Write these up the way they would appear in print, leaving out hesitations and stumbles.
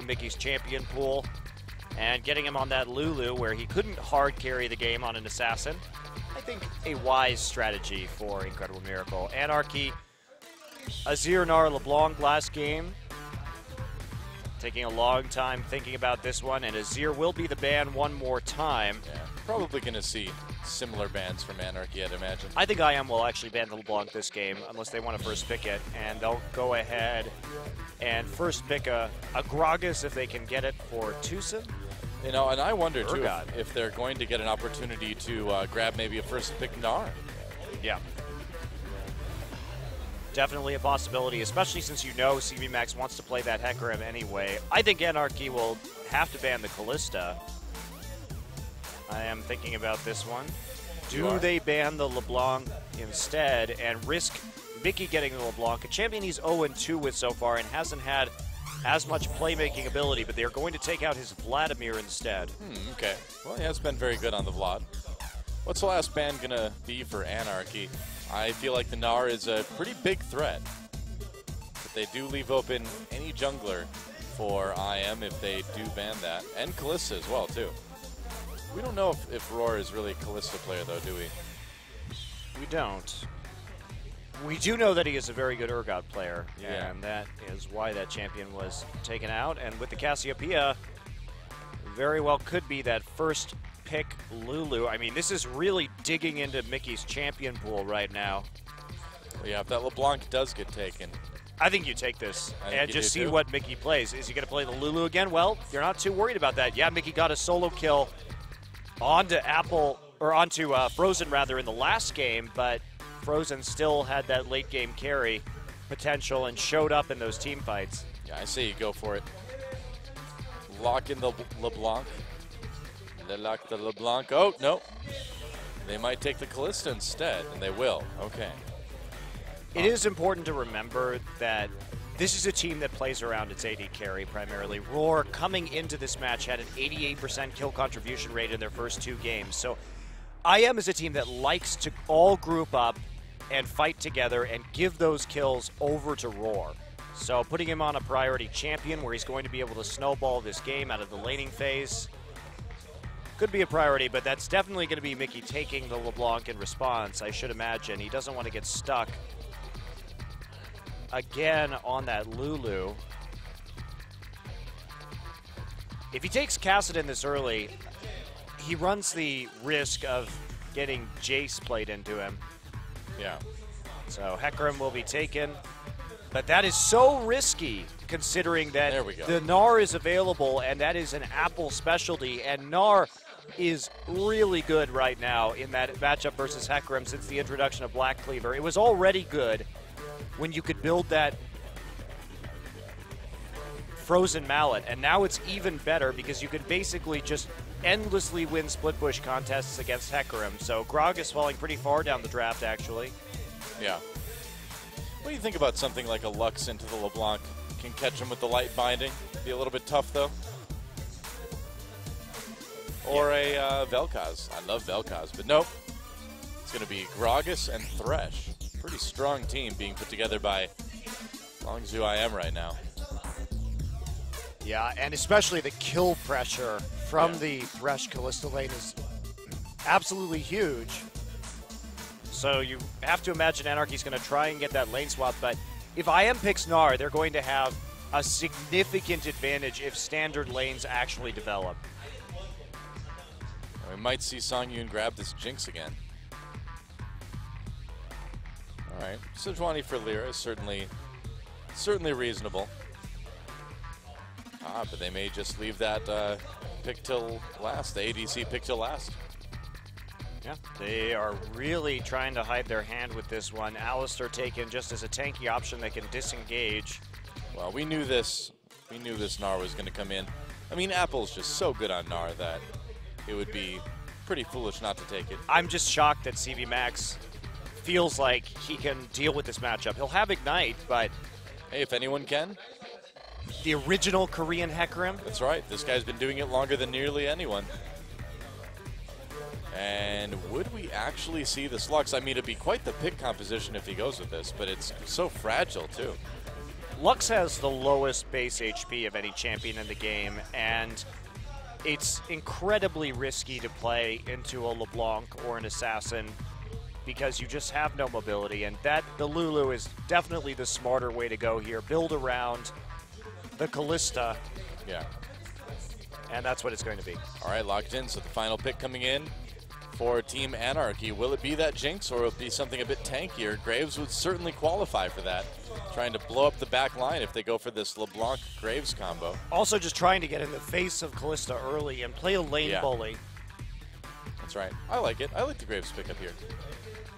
Mickey's champion pool and getting him on that Lulu where he couldn't hard carry the game on an assassin. I think a wise strategy for Incredible Miracle. Anarchy, Azir, Nar, LeBlanc last game. Taking a long time thinking about this one, and Azir will be the ban one more time. Yeah, probably going to see similar bans from Anarchy, I'd imagine. I think IM will actually ban the LeBlanc this game, unless they want to first pick it, and they'll go ahead and first pick a Gragas if they can get it for Tucson. You know, and I wonder, too, if they're going to get an opportunity to grab maybe a first pick Gnar. Yeah. Definitely a possibility, especially since you know CV Max wants to play that Hecarim anyway. I think Anarchy will have to ban the Callista. I am thinking about this one. Do they ban the LeBlanc instead and risk Mickey getting the LeBlanc? A champion he's 0-2 with so far and hasn't had as much playmaking ability, but they're going to take out his Vladimir instead. Okay. Well, he has been very good on the Vlad. What's the last ban going to be for Anarchy? I feel like the Gnar is a pretty big threat, but they do leave open any jungler for IM if they do ban that, and Kalista as well, too. We don't know if Roar is really a Kalista player, though, do we? We don't. We do know that he is a very good Urgot player, yeah. And that is why that champion was taken out. And with the Cassiopeia, very well could be that first pick Lulu. I mean, this is really digging into Mickey's champion pool right now. Well, yeah, if that LeBlanc does get taken, I think you take this and just see too. what Mickey plays. Is he going to play the Lulu again? Well, you're not too worried about that. Yeah, Mickey got a solo kill onto Frozen rather in the last game, but Frozen still had that late game carry potential and showed up in those team fights. Yeah, I say you go for it. Lock in the LeBlanc. They lock the LeBlanc. Oh, no. They might take the Callista instead, and they will. Okay. It is important to remember that this is a team that plays around its AD carry primarily. Roar, coming into this match, had an 88% kill contribution rate in their first 2 games. So IM is a team that likes to all group up and fight together and give those kills over to Roar. So putting him on a priority champion where he's going to be able to snowball this game out of the laning phase could be a priority, but that's definitely going to be Mickey taking the LeBlanc in response, I should imagine. He doesn't want to get stuck again on that Lulu. If he takes Kassadin this early, he runs the risk of getting Jace played into him. Yeah. So Hecarim will be taken, but that is so risky considering that the Gnar is available and that is an Apple specialty, and Gnar is really good right now in that matchup versus Hecarim since the introduction of Black Cleaver. It was already good when you could build that Frozen Mallet, and now it's even better because you can basically just endlessly win split push contests against Hecarim. So Grog is falling pretty far down the draft, actually. Yeah. What do you think about something like a Lux into the LeBlanc? Can catch him with the light binding. Be a little bit tough, though. Or a Vel'Koz. I love Vel'Koz, but nope. It's going to be Gragas and Thresh. Pretty strong team being put together by Longzhu IM right now. Yeah, and especially the kill pressure from the Thresh Callista lane is absolutely huge. So you have to imagine Anarchy's going to try and get that lane swap, but if IM picks Gnar, they're going to have a significant advantage if standard lanes actually develop. We might see Songyun grab this Jinx again. All right, Sejuani for Lyra is certainly reasonable. But they may just leave that pick till last, the ADC pick till last. Yeah, they are really trying to hide their hand with this one. Alistar taken just as a tanky option that can disengage. Well, we knew this Gnar was going to come in. I mean, Apple's just so good on Gnar that it would be pretty foolish not to take it. I'm just shocked that CV Max feels like he can deal with this matchup. He'll have Ignite, but... Hey, if anyone can. The original Korean Hecarim? That's right. This guy's been doing it longer than nearly anyone. And would we actually see this Lux? I mean, it'd be quite the pick composition if he goes with this, but it's so fragile, too. Lux has the lowest base HP of any champion in the game, and it's incredibly risky to play into a LeBlanc or an Assassin because you just have no mobility, and the Lulu is definitely the smarter way to go here. Build around the Kalista. Yeah. And that's what it's going to be. All right, locked in. So the final pick coming in for Team Anarchy. Will it be that Jinx, or will it be something a bit tankier? Graves would certainly qualify for that, trying to blow up the back line if they go for this LeBlanc-Graves combo. Also just trying to get in the face of Kalista early and play a lane bully. That's right. I like it. I like the Graves pickup here.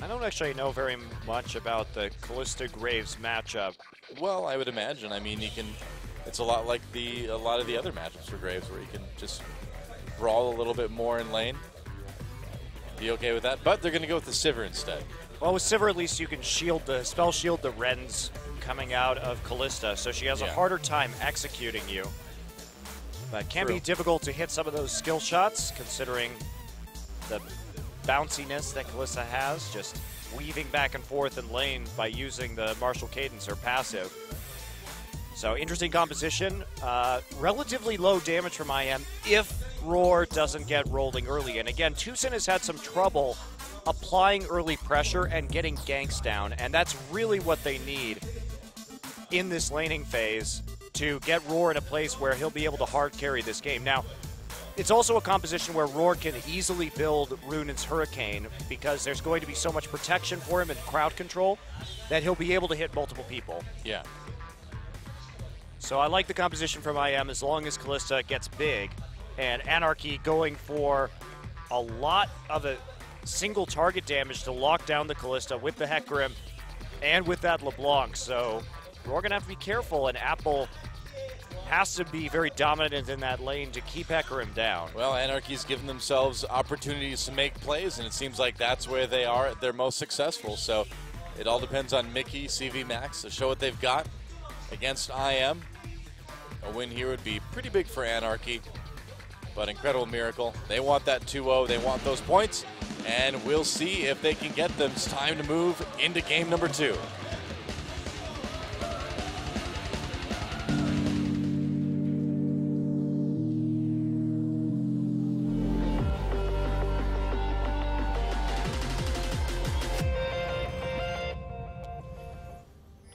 I don't actually know very much about the Kalista-Graves matchup. Well, I would imagine. I mean, it's a lot like a lot of the other matchups for Graves, where you can just brawl a little bit more in lane. Be okay with that, but they're going to go with the Sivir instead. Well, with Sivir, at least you can spell shield the Rens coming out of Kalista, so she has a harder time executing you. But it can be difficult to hit some of those skill shots, considering the bounciness that Kalista has, just weaving back and forth in lane by using the Martial Cadence, her passive. So interesting composition, relatively low damage from IM if Roar doesn't get rolling early. And again, Tucson has had some trouble applying early pressure and getting ganks down, and that's really what they need in this laning phase to get Roar in a place where he'll be able to hard carry this game. Now, it's also a composition where Roar can easily build Runen's Hurricane because there's going to be so much protection for him and crowd control that he'll be able to hit multiple people. Yeah. So I like the composition from IM as long as Kalista gets big, and Anarchy going for a lot of a single target damage to lock down the Kalista with the Hecarim and with that LeBlanc. So we're going to have to be careful, and Apple has to be very dominant in that lane to keep Hecarim down. Well, Anarchy's given themselves opportunities to make plays, and it seems like that's where they are at their most successful. So it all depends on Mickey, CV Max, to show what they've got against IM. A win here would be pretty big for Anarchy, but incredible miracle. They want that 2-0. They want those points, and we'll see if they can get them. It's time to move into game number 2.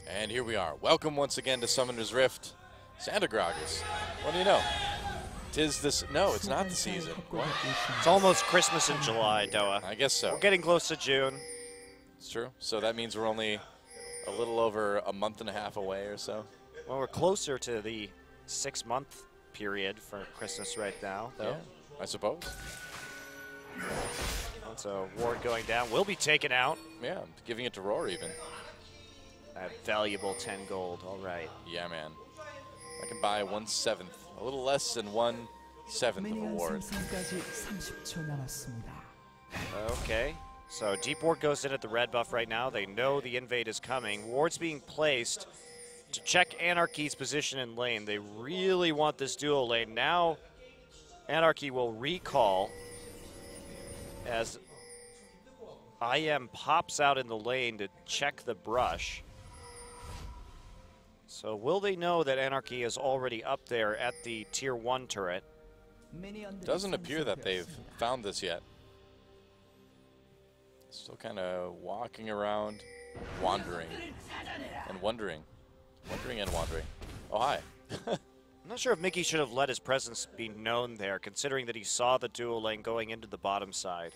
And here we are. Welcome once again to Summoner's Rift. Santa Gragas. What do you know? No, it's not the season. What? It's almost Christmas in July, Doa. I guess so. We're getting close to June. It's true. So that means we're only a little over a month and a half away or so. Well, we're closer to the 6-month period for Christmas right now, though. Yeah, I suppose. So Ward going down will be taken out. Yeah, giving it to Roar even. That valuable 10 gold. All right. Yeah, man. I can buy 1/7, a little less than 1/7 of a ward. Okay. So Deep Ward goes in at the red buff right now. They know the invade is coming. Ward's being placed to check Anarchy's position in lane. They really want this duo lane. Now Anarchy will recall as IM pops out in the lane to check the brush. So will they know that Anarchy is already up there at the tier 1 turret? Doesn't appear that they've found this yet. Still kind of walking around, wandering and wondering. Wondering and wandering. Oh, hi. I'm not sure if Mickey should have let his presence be known there, considering that he saw the dual lane going into the bottom side.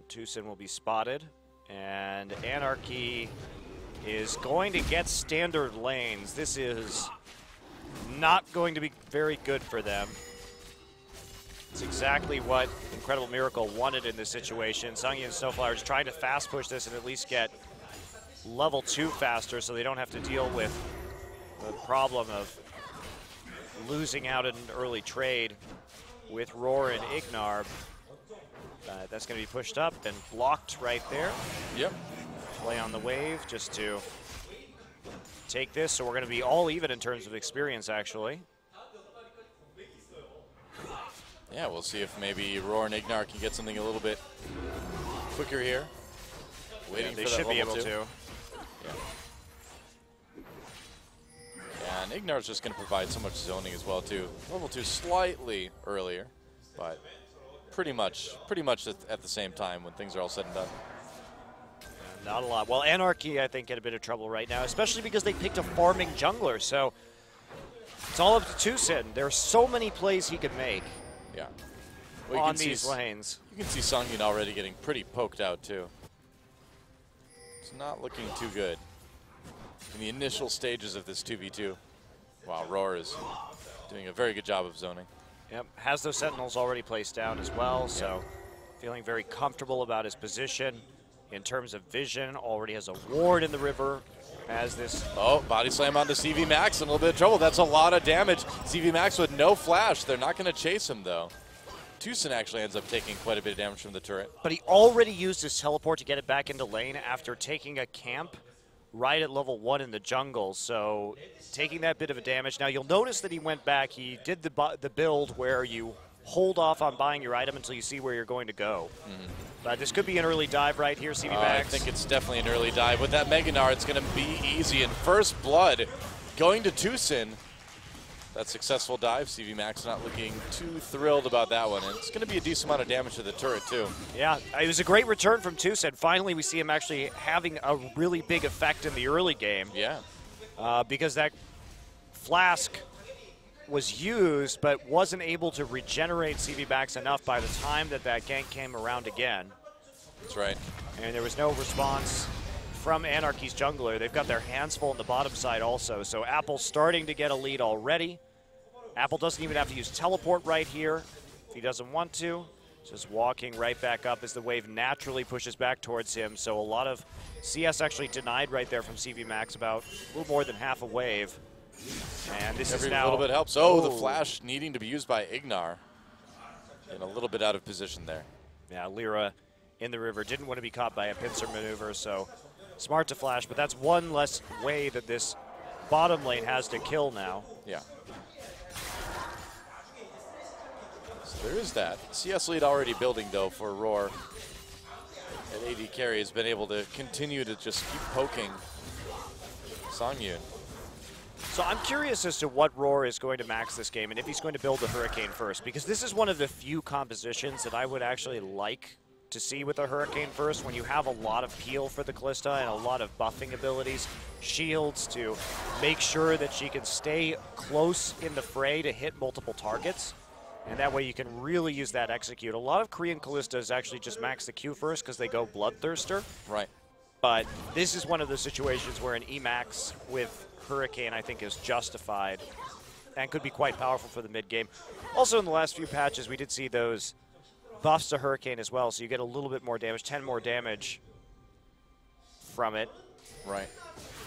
Tucson will be spotted, and Anarchy is going to get standard lanes. This is not going to be very good for them. It's exactly what Incredible Miracle wanted in this situation. Sungy and Snowflower is trying to fast push this and at least get level 2 faster so they don't have to deal with the problem of losing out in an early trade with Roar and Ignar. That's going to be pushed up and blocked right there. Yep. Play on the wave just to take this. So we're going to be all even in terms of experience, actually. Yeah, we'll see if maybe Roar and Ignar can get something a little bit quicker here. Waiting they for that should be level able 2. to. Yeah, and Ignar's just going to provide so much zoning as well, too. Level 2 slightly earlier, but pretty much at the same time when things are all said and done. Not a lot. Well, Anarchy, I think, in a bit of trouble right now, especially because they picked a farming jungler. So it's all up to Tucson. There are so many plays he could make on these lanes. You can see Songyun already getting pretty poked out, too. It's not looking too good in the initial stages of this 2v2. Wow, Roar is doing a very good job of zoning. Yep, has those sentinels already placed down as well, so feeling very comfortable about his position. In terms of vision, already has a ward in the river as this. Oh, body slam onto CV Max in a little bit of trouble. That's a lot of damage. CV Max with no flash. They're not going to chase him, though. Tucson actually ends up taking quite a bit of damage from the turret. But he already used his teleport to get it back into lane after taking a camp right at level 1 in the jungle. So taking that bit of a damage. Now, you'll notice that he went back. He did the build where you hold off on buying your item until you see where you're going to go. But this could be an early dive right here, CV Max. I think it's definitely an early dive. With that Mega Gnar, it's going to be easy. And first blood going to Tucson. That successful dive, CV Max not looking too thrilled about that one. And it's going to be a decent amount of damage to the turret, too. Yeah, it was a great return from Tucson. Finally, we see him actually having a really big effect in the early game. Yeah. Because that flask was used, but wasn't able to regenerate CV Max enough by the time that gank came around again. That's right. And there was no response from Anarchy's jungler. They've got their hands full on the bottom side also. So Apple's starting to get a lead already. Apple doesn't even have to use teleport right here if he doesn't want to. Just walking right back up as the wave naturally pushes back towards him. So a lot of CS actually denied right there from CV Max, about a little more than half a wave. And this is now... a little bit helps. Oh, the flash needing to be used by Ignar. And a little bit out of position there. Yeah, Lyra in the river didn't want to be caught by a pincer maneuver, so smart to flash. But that's one less way that this bottom lane has to kill now. Yeah. So there is that. CS lead already building, though, for Roar. And AD carry has been able to continue to just keep poking Songyun. So I'm curious as to what Roar is going to max this game and if he's going to build the Hurricane first, because this is one of the few compositions that I would actually like to see with a Hurricane first, when you have a lot of peel for the Callista and a lot of buffing abilities, shields to make sure that she can stay close in the fray to hit multiple targets. And that way you can really use that execute. A lot of Korean Callistas actually just max the Q first because they go Bloodthirster. Right. But this is one of the situations where an Emax with Hurricane, I think, is justified and could be quite powerful for the mid game. Also, in the last few patches, we did see those buffs to Hurricane as well, so you get a little bit more damage, 10 more damage from it. Right.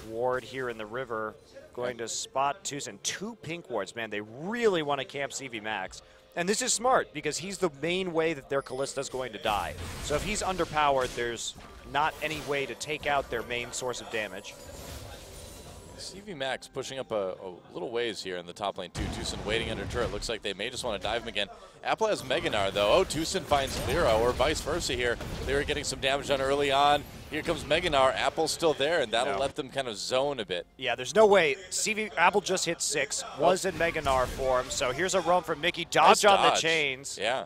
Ward here in the river, going to spot Tucson. 2 pink wards, man. They really want to camp CV Max. And this is smart, because he's the main way that their Callista's going to die. So if he's underpowered, there's not any way to take out their main source of damage. CV Max pushing up a little ways here in the top lane, too. Tucson waiting under turret. Looks like they may just want to dive him again. Apple has Mega Gnar, though. Oh, Tucson finds Lyra, or vice versa here. Lyra getting some damage done early on. Here comes Mega Gnar. Apple's still there, and that'll let them kind of zone a bit. Yeah, there's no way. Apple just hit 6, was in Mega Gnar form. So here's a roam from Mickey. Dodge on the chains. Yeah.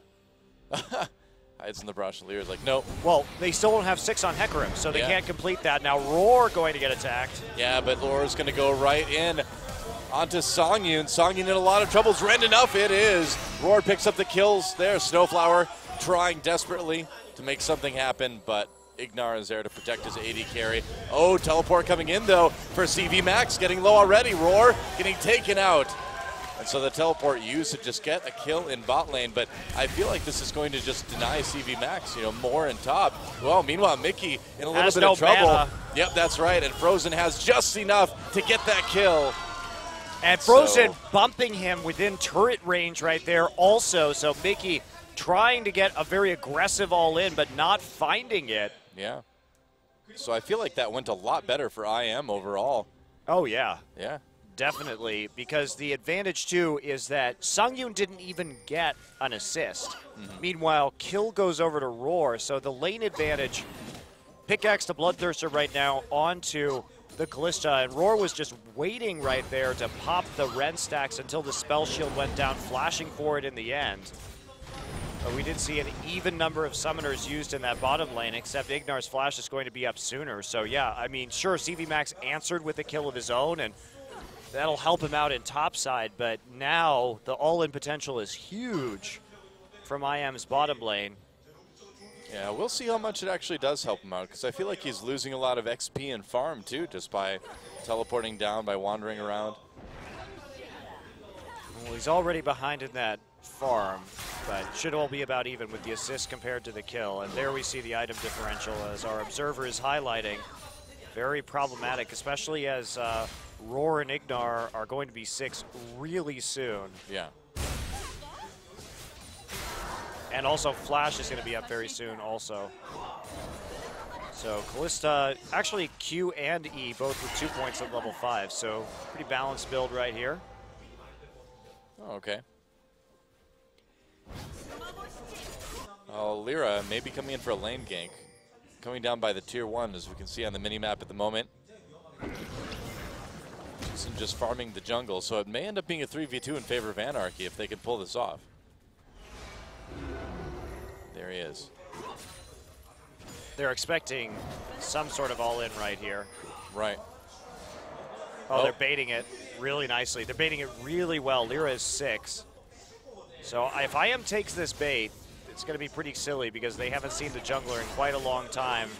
Hides in the brush, and Lyra's like, nope. Well, they still don't have 6 on Hecarim, so they can't complete that. Now Roar going to get attacked. Yeah, but Roar's going to go right in onto Songyun. Songyun in a lot of trouble. Rend enough, it is. Roar picks up the kills there. Snowflower trying desperately to make something happen, but Ignar is there to protect his AD carry. Oh, teleport coming in, though, for CV Max. Getting low already. Roar getting taken out. And so the teleport used to just get a kill in bot lane, but I feel like this is going to just deny CV Max, more in top. Well, meanwhile, Mickey in a little bit of trouble. Mana. Yep, that's right, and Frozen has just enough to get that kill. And Frozen bumping him within turret range right there also, so Mickey trying to get a very aggressive all-in, but not finding it. Yeah. So I feel like that went a lot better for IM overall. Oh, yeah. Yeah. Definitely, because the advantage, too, is that Songyun didn't even get an assist. Meanwhile, kill goes over to Roar, so the lane advantage, pickaxe to Bloodthirster right now onto the Callista, and Roar was just waiting right there to pop the Ren stacks until the Spell Shield went down, flashing for it in the end. But we did see an even number of summoners used in that bottom lane, except Ignar's flash is going to be up sooner. So yeah, I mean, sure, CV Max answered with a kill of his own, and that'll help him out in topside, but now the all-in potential is huge from IM's bottom lane. Yeah, we'll see how much it actually does help him out, because I feel like he's losing a lot of XP and farm, too, just by teleporting down, by wandering around. Well, he's already behind in that farm, but should all be about even with the assist compared to the kill. And there we see the item differential, as our observer is highlighting. Very problematic, especially as Roar and Ignar are going to be 6 really soon. Yeah. And also Flash is going to be up very soon also. So Callista, actually Q and E both with 2 points at level 5, so pretty balanced build right here. Oh, okay. Lyra may be coming in for a lane gank. Coming down by the tier 1, as we can see on the mini-map at the moment. Just farming the jungle, so it may end up being a 3v2 in favor of Anarchy if they can pull this off. There he is. They're expecting some sort of all-in right here. Right. Oh, they're baiting it really nicely. They're baiting it really well. Lyra is 6. So if IM takes this bait, it's going to be pretty silly because they haven't seen the jungler in quite a long time.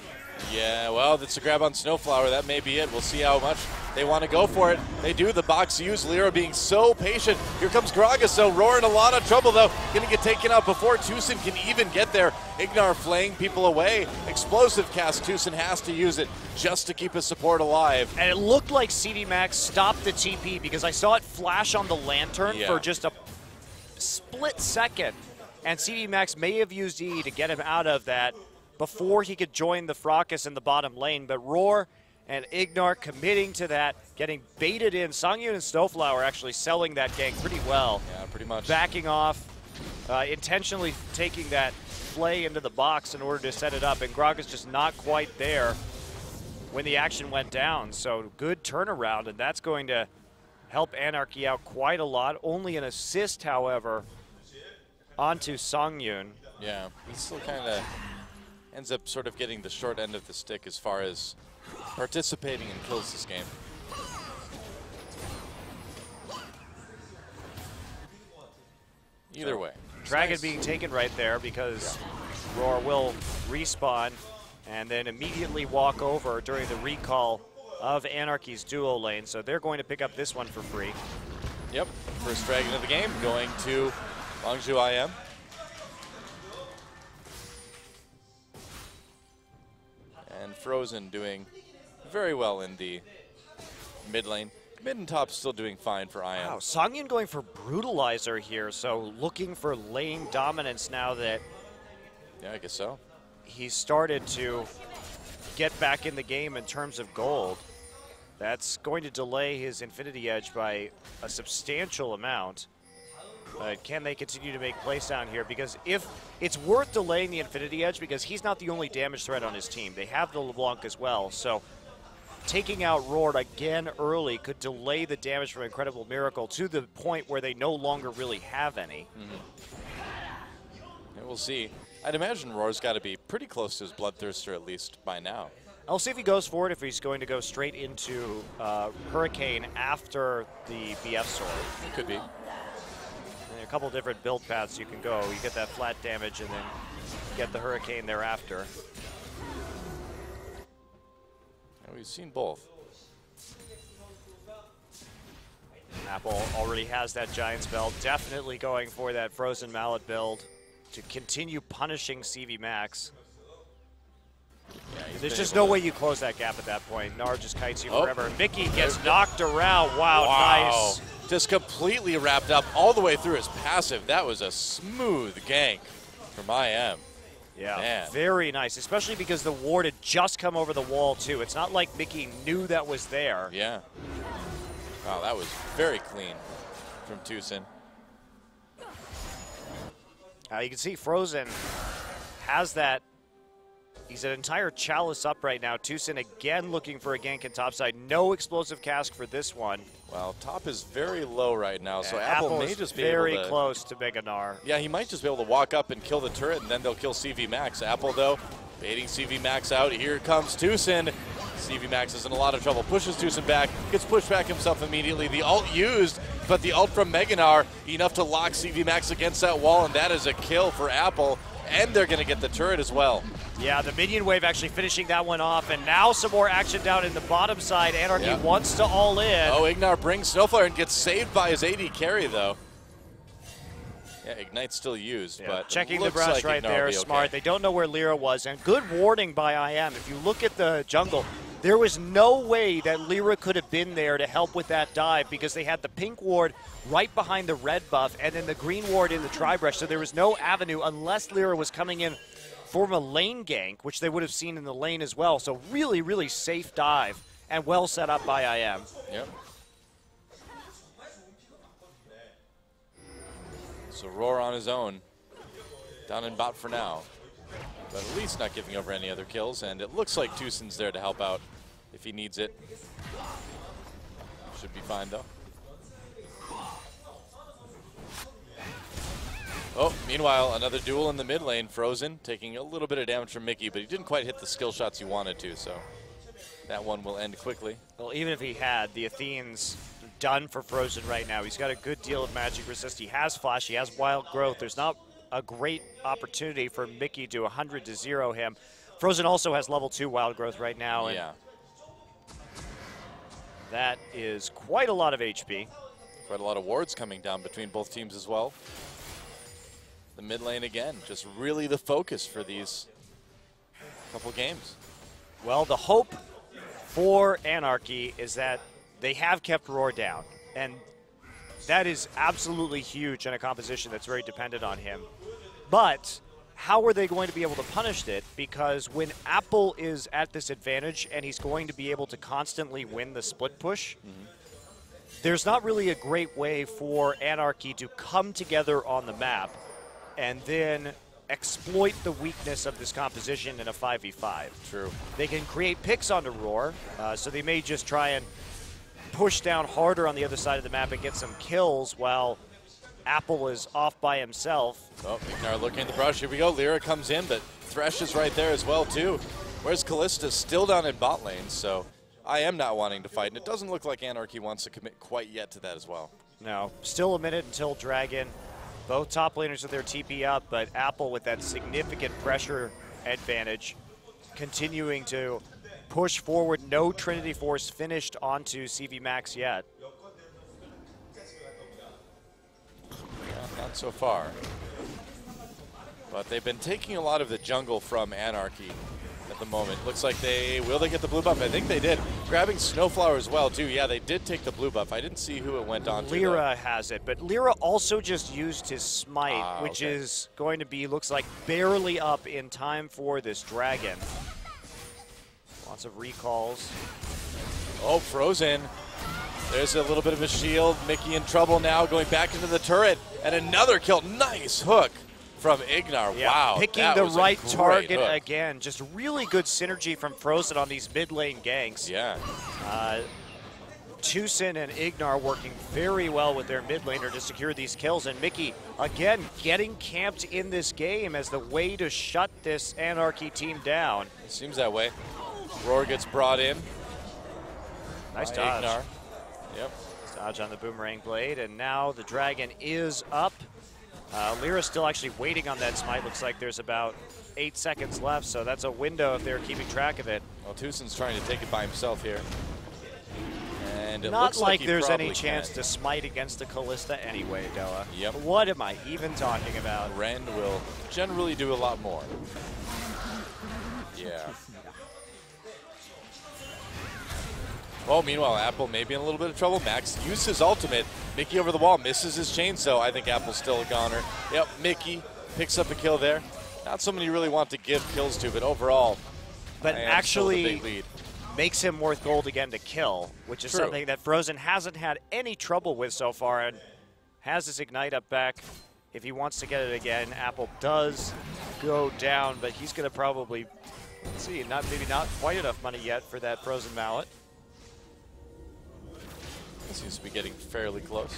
Yeah, well, that's a grab on Snowflower. That may be it. We'll see how much they want to go for it. They do. The box use. Lyra being so patient. Here comes Gragas, so Roar in a lot of trouble, though. Going to get taken out before Tucson can even get there. Ignar flaying people away. Explosive cast. Tucson has to use it just to keep his support alive. And it looked like CD Max stopped the TP because I saw it flash on the lantern for just a split second. And CD Max may have used E to get him out of that before he could join the Fracas in the bottom lane, but Roar and Ignar committing to that, getting baited in. Songyun and Snowflower actually selling that gank pretty well. Yeah, pretty much. Backing off, intentionally taking that play into the box in order to set it up, and Grog is just not quite there when the action went down. So good turnaround, and that's going to help Anarchy out quite a lot. Only an assist, however, onto Songyun. Yeah, he still kind of ends up sort of getting the short end of the stick as far as participating in kills this game. Either way. Dragon being taken right there because Roar will respawn and then immediately walk over during the recall of Anarchy's duo lane. So they're going to pick up this one for free. Yep, first Dragon of the game going to Longzhu IM. And Frozen doing very well in the mid lane. Mid and top still doing fine for IM. Wow, Songyun going for Brutalizer here, so looking for lane dominance now that I guess so. He started to get back in the game in terms of gold. That's going to delay his Infinity Edge by a substantial amount. Can they continue to make plays down here? Because if it's worth delaying the Infinity Edge, because he's not the only damage threat on his team. They have the LeBlanc as well. So taking out Roar again early could delay the damage from Incredible Miracle to the point where they no longer really have any. And we'll see. I'd imagine Roar's got to be pretty close to his Bloodthirster at least by now. I'll see if he goes for it, if he's going to go straight into Hurricane after the BF sword. It could be. A couple different build paths you can go. You get that flat damage and then get the Hurricane thereafter. And we've seen both. Apple already has that Giant Spell, definitely going for that Frozen Mallet build to continue punishing CV Max. Yeah, there's just no way you close that gap at that point. Nar just kites you forever. Mickey gets knocked around. Wow, nice. Just completely wrapped up all the way through his passive. That was a smooth gank from IM. Yeah, Man. Very nice, especially because the ward had just come over the wall, too. It's not like Mickey knew that was there. Yeah. Wow, that was very clean from Tucson. You can see Frozen has that He's an entire chalice up right now. Tucson again looking for a gank in topside. No explosive cask for this one. Well, top is very low right now, so Yeah, Apple may is just be very able to... close to Mega Gnar. Yeah, he might just be able to walk up and kill the turret, and then they'll kill CV Max. Apple, though, baiting CV Max out. Here comes Tucson. CV Max is in a lot of trouble. Pushes Tucson back. Gets pushed back himself immediately. The ult used, but the ult from Mega Gnar enough to lock CV Max against that wall, and that is a kill for Apple. And they're going to get the turret as well. Yeah, the minion wave actually finishing that one off, and now some more action down in the bottom side. Anarchy wants to all in. Oh, Ignar brings Snowflare and gets saved by his AD carry, though. Yeah, Ignite's still used, but checking the looks brush like right Ignar there, will be smart. okay. They don't know where Lyra was, and good warning by IM. If you look at the jungle, there was no way that Lyra could have been there to help with that dive because they had the pink ward right behind the red buff and then the green ward in the tri-brush, so there was no avenue unless Lyra was coming in from a lane gank, which they would have seen in the lane as well. So really, really safe dive and well set up by IM. Yep. So Roar on his own, down in bot for now, but at least not giving over any other kills, and it looks like Tucson's there to help out if he needs it. Should be fine, though. Oh, meanwhile, another duel in the mid lane. Frozen taking a little bit of damage from Mickey, but he didn't quite hit the skill shots he wanted to, so that one will end quickly. Well, even if he had, the Athene's done for Frozen right now. He's got a good deal of magic resist. He has flash, he has wild growth. There's not a great opportunity for Mickey to 100-0 him. Frozen also has level 2 wild growth right now. And yeah. that is quite a lot of HP. Quite a lot of wards coming down between both teams as well. The mid lane again, just really the focus for these couple games. Well, the hope for Anarchy is that they have kept Roar down, and that is absolutely huge in a composition that's very dependent on him. But how are they going to be able to punish it? Because when Apple is at this advantage and he's going to be able to constantly win the split push, there's not really a great way for Anarchy to come together on the map and then exploit the weakness of this composition in a 5v5. True. They can create picks onto Roar, so they may just try and push down harder on the other side of the map and get some kills while Apple is off by himself. Oh, Ignar looking at the brush. Here we go. Lyra comes in, but Thresh is right there as well, too. Whereas Callista still down in bot lane, so I am not wanting to fight, and it doesn't look like Anarchy wants to commit quite yet to that as well. No, still a minute until Dragon. Both top laners with their TP up, but Apple with that significant pressure advantage continuing to push forward. No Trinity Force finished onto CV Max yet. Yeah, not so far. But they've been taking a lot of the jungle from Anarchy at the moment. Looks like will they get the blue buff? I think they did. Grabbing Snowflower as well, too. Yeah, they did take the blue buff. I didn't see who it went on to. Lyra has it, but Lyra also just used his smite, which okay. is going to be, looks like, barely up in time for this Dragon. Lots of recalls. Oh, Frozen. There's a little bit of a shield. Mickey in trouble now, going back into the turret. And another kill. Nice hook from Ignar. Yeah, wow. picking that the was a right great target hook. again. Just really good synergy from Frozen on these mid lane ganks. Yeah. Tucson and Ignar working very well with their mid laner to secure these kills. And Mickey, again, getting camped in this game as the way to shut this Anarchy team down. It seems that way. Roar gets brought in. Nice dodge. Ignar. Yep. Dodge on the Boomerang Blade, and now the Dragon is up. Lyra's still actually waiting on that smite. Looks like there's about 8 seconds left, so that's a window if they're keeping track of it. Well, Tucson's trying to take it by himself here. And it Not looks like he there's any probably chance can. to smite against the Callista anyway, Doa. Yep. What am I even talking about? Ren will generally do a lot more. Yeah. Oh, meanwhile, Apple may be in a little bit of trouble. Max used his ultimate. Mickey over the wall, misses his chainsaw. I think Apple's still a goner. Yep, Mickey picks up a kill there. Not someone you really want to give kills to, but overall, But still actually the big lead. makes him worth gold again to kill, which is True. something that Frozen hasn't had any trouble with so far, and has his Ignite up back. If he wants to get it again, Apple does go down, but he's going to probably Let's see, maybe not quite enough money yet for that Frozen Mallet. Seems to be getting fairly close.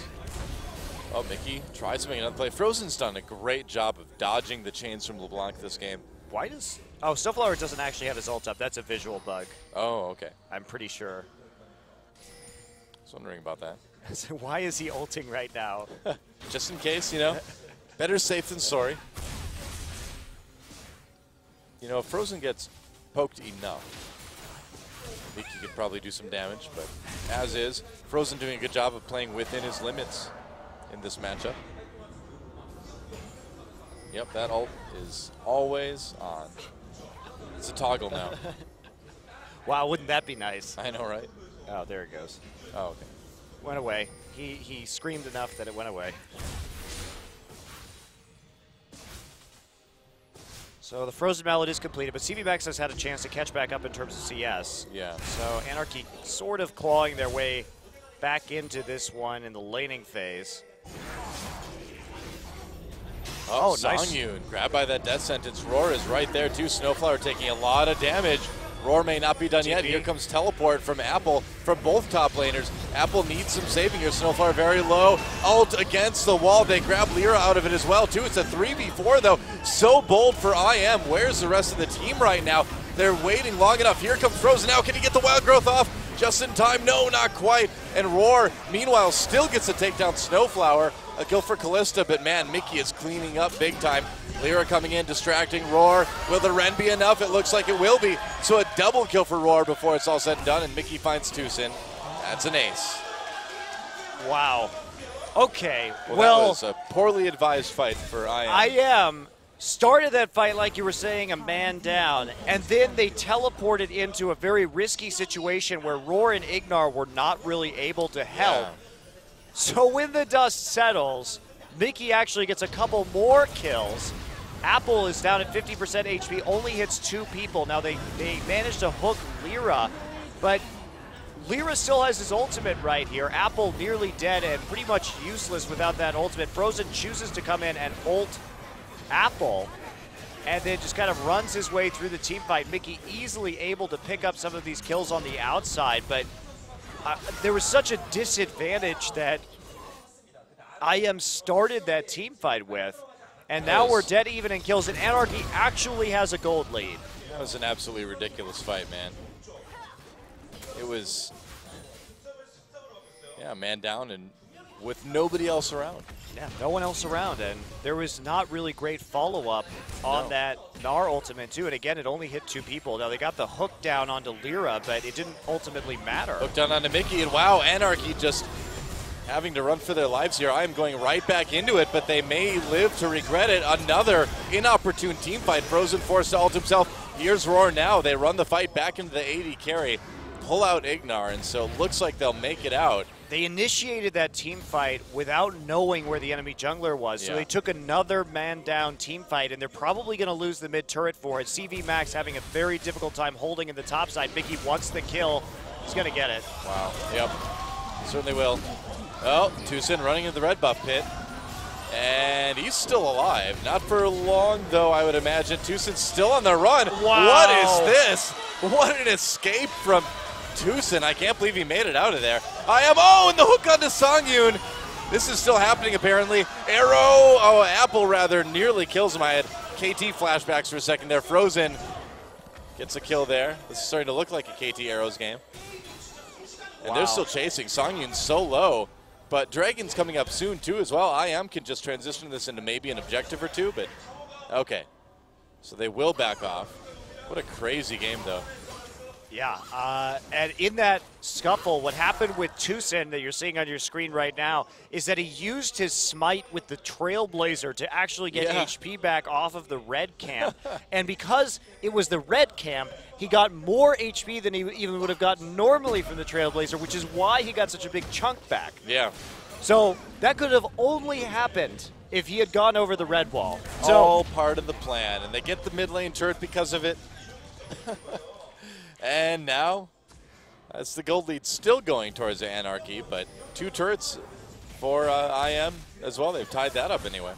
Oh, Mickey tries to make another play. Frozen's done a great job of dodging the chains from LeBlanc this game. Why does... Oh, Snowflower doesn't actually have his ult up. That's a visual bug. Oh, okay. I'm pretty sure. I was wondering about that. So why is he ulting right now? Just in case, you know. Better safe than sorry. You know, if Frozen gets poked enough, I think he could probably do some damage, but as is, Frozen doing a good job of playing within his limits in this matchup. Yep, that ult is always on. It's a toggle now. Wow, wouldn't that be nice? I know, right? Oh, there it goes. Oh, okay. Went away. He screamed enough that it went away. So the Frozen Mallet is completed, but CV Max has had a chance to catch back up in terms of CS. Yeah. So Anarchy sort of clawing their way back into this one in the laning phase. Oh, nice. Songyun grabbed by that death sentence. Roar is right there too. Snowflower taking a lot of damage. Roar may not be done yet. Here comes teleport from Apple from both top laners. Apple needs some saving here. Snowflower very low. Ult against the wall. They grab Lyra out of it as well too. It's a 3v4 though. So bold for IM. Where's the rest of the team right now? They're waiting long enough. Here comes Frozen now. Can he get the wild growth off? Just in time. No, not quite. And Roar, meanwhile, still gets to take down Snowflower. A kill for Callista, but man, Mickey is cleaning up big time. Lyra coming in, distracting Roar. Will the Ren be enough? It looks like it will be. So a double kill for Roar before it's all said and done, and Mickey finds Tucson. That's an ace. Wow. Okay, Well, that was a poorly advised fight for IM. IM started that fight like you were saying, a man down, and then they teleported into a very risky situation where Roar and Ignar were not really able to help. Yeah. So when the dust settles, Mickey actually gets a couple more kills. Apple is down at 50% HP, only hits 2 people. Now they managed to hook Lyra, but Lyra still has his ultimate right here. Apple nearly dead and pretty much useless without that ultimate. Frozen chooses to come in and ult Apple, and then just kind of runs his way through the team fight. Mickey easily able to pick up some of these kills on the outside, but there was such a disadvantage that IM started that team fight with, and now we're dead even in kills, and Anarchy actually has a gold lead. That was an absolutely ridiculous fight, man. It was, yeah, man down and with nobody else around. Yeah, no one else around, and there was not really great follow-up on that Gnar ultimate, too. And again, it only hit 2 people. Now, they got the hook down onto Lyra, but it didn't ultimately matter. Hook down onto Mickey, and wow, Anarchy just having to run for their lives here. I am going right back into it, but they may live to regret it. Another inopportune team fight. Frozen forced to ult himself. Here's Roar now. They run the fight back into the AD carry, pull out Ignar, and so it looks like they'll make it out. They initiated that team fight without knowing where the enemy jungler was, so they took another man-down team fight, and they're probably going to lose the mid-turret for it. CV Max having a very difficult time holding in the top side. Mickey wants the kill. He's going to get it. Wow. Yep. Certainly will. Oh, Tucson running into the red buff pit. And he's still alive. Not for long, though, I would imagine. Tucson's still on the run. Wow. What is this? What an escape from Tucson. I can't believe he made it out of there. And the hook onto Songyun. This is still happening, apparently. Apple, rather, nearly kills him. I had KT flashbacks for a second there. Frozen gets a kill there. This is starting to look like a KT Arrows game. And they're still chasing. Songyun's so low. But Dragon's coming up soon, too, as well. IM can just transition this into maybe an objective or 2, but okay. So they will back off. What a crazy game, though. Yeah, and in that scuffle, what happened with Tucson that you're seeing on your screen right now is that he used his smite with the Trailblazer to actually get HP back off of the red camp. And because it was the red camp, he got more HP than he even would have gotten normally from the Trailblazer, which is why he got such a big chunk back. Yeah. So that could have only happened if he had gone over the red wall. So, all part of the plan, and they get the mid lane turret because of it. And now, that's the gold lead still going towards the Anarchy, but 2 turrets for IM as well. They've tied that up anyway.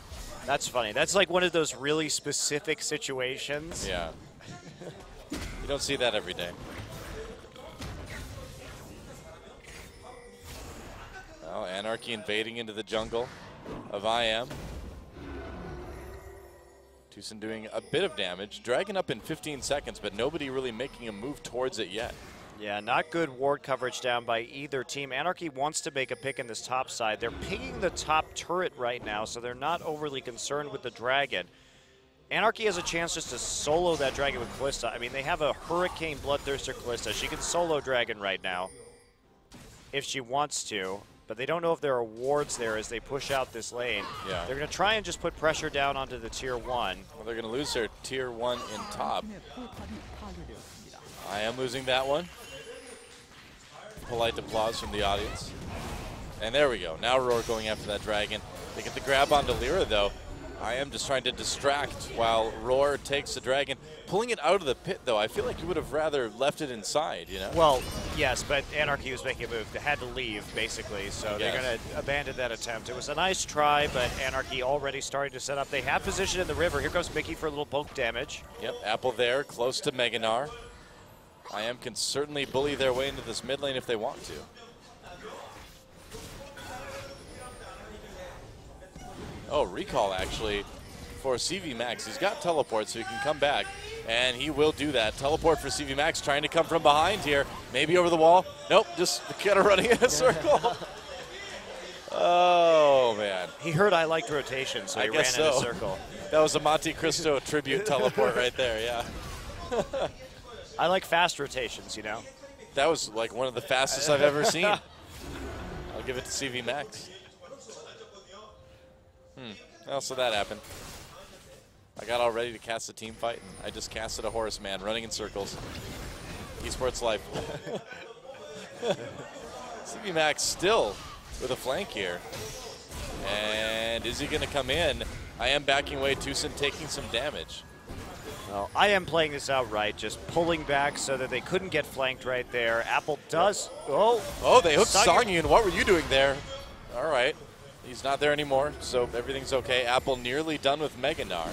That's funny. That's like one of those really specific situations. Yeah. don't see that every day. Well, Anarchy invading into the jungle of IM. Tucson doing a bit of damage. Dragon up in 15 seconds, but nobody really making a move towards it yet. Yeah, not good ward coverage down by either team. Anarchy wants to make a pick in this top side. They're picking the top turret right now, so they're not overly concerned with the Dragon. Anarchy has a chance just to solo that Dragon with Kalista. I mean, they have a Hurricane Bloodthirster Kalista. She can solo Dragon right now if she wants to, but they don't know if there are wards there as they push out this lane. Yeah. They're going to try and just put pressure down onto the tier 1. Well, they're going to lose their tier 1 in top. I am losing that one. Polite applause from the audience. And there we go. Now Roar going after that Dragon. They get the grab onto Lyra, though. I am just trying to distract while Roar takes the Dragon. Pulling it out of the pit, though, I feel like you would have rather left it inside, you know? Well, yes, but Anarchy was making a move. They had to leave, basically, so they're going to abandon that attempt. It was a nice try, but Anarchy already starting to set up. They have position in the river. Here goes Mickey for a little poke damage. Yep, Apple there, close to Meganar. IM can certainly bully their way into this mid lane if they want to. Oh, recall actually for CV Max. He's got teleport, so he can come back, and he will do that. Teleport for CV Max, trying to come from behind here. Maybe over the wall. Nope, just kind of running in a circle. Oh, man. He heard I liked rotation, so he ran in a circle. That was a Monte Cristo tribute teleport right there, yeah. I like fast rotations, you know? That was like one of the fastest I've ever seen. I'll give it to CV Max. Well, so that happened. I got all ready to cast a team fight, and I just casted a Horse Man running in circles. Esports life. CV Max still with a flank here. And is he going to come in? I am backing away. Tucson taking some damage. Well, I am playing this out right, just pulling back so that they couldn't get flanked right there. Apple does. Oh, they hooked Songyun. What were you doing there? All right. He's not there anymore, so everything's okay. Apple nearly done with Meganar.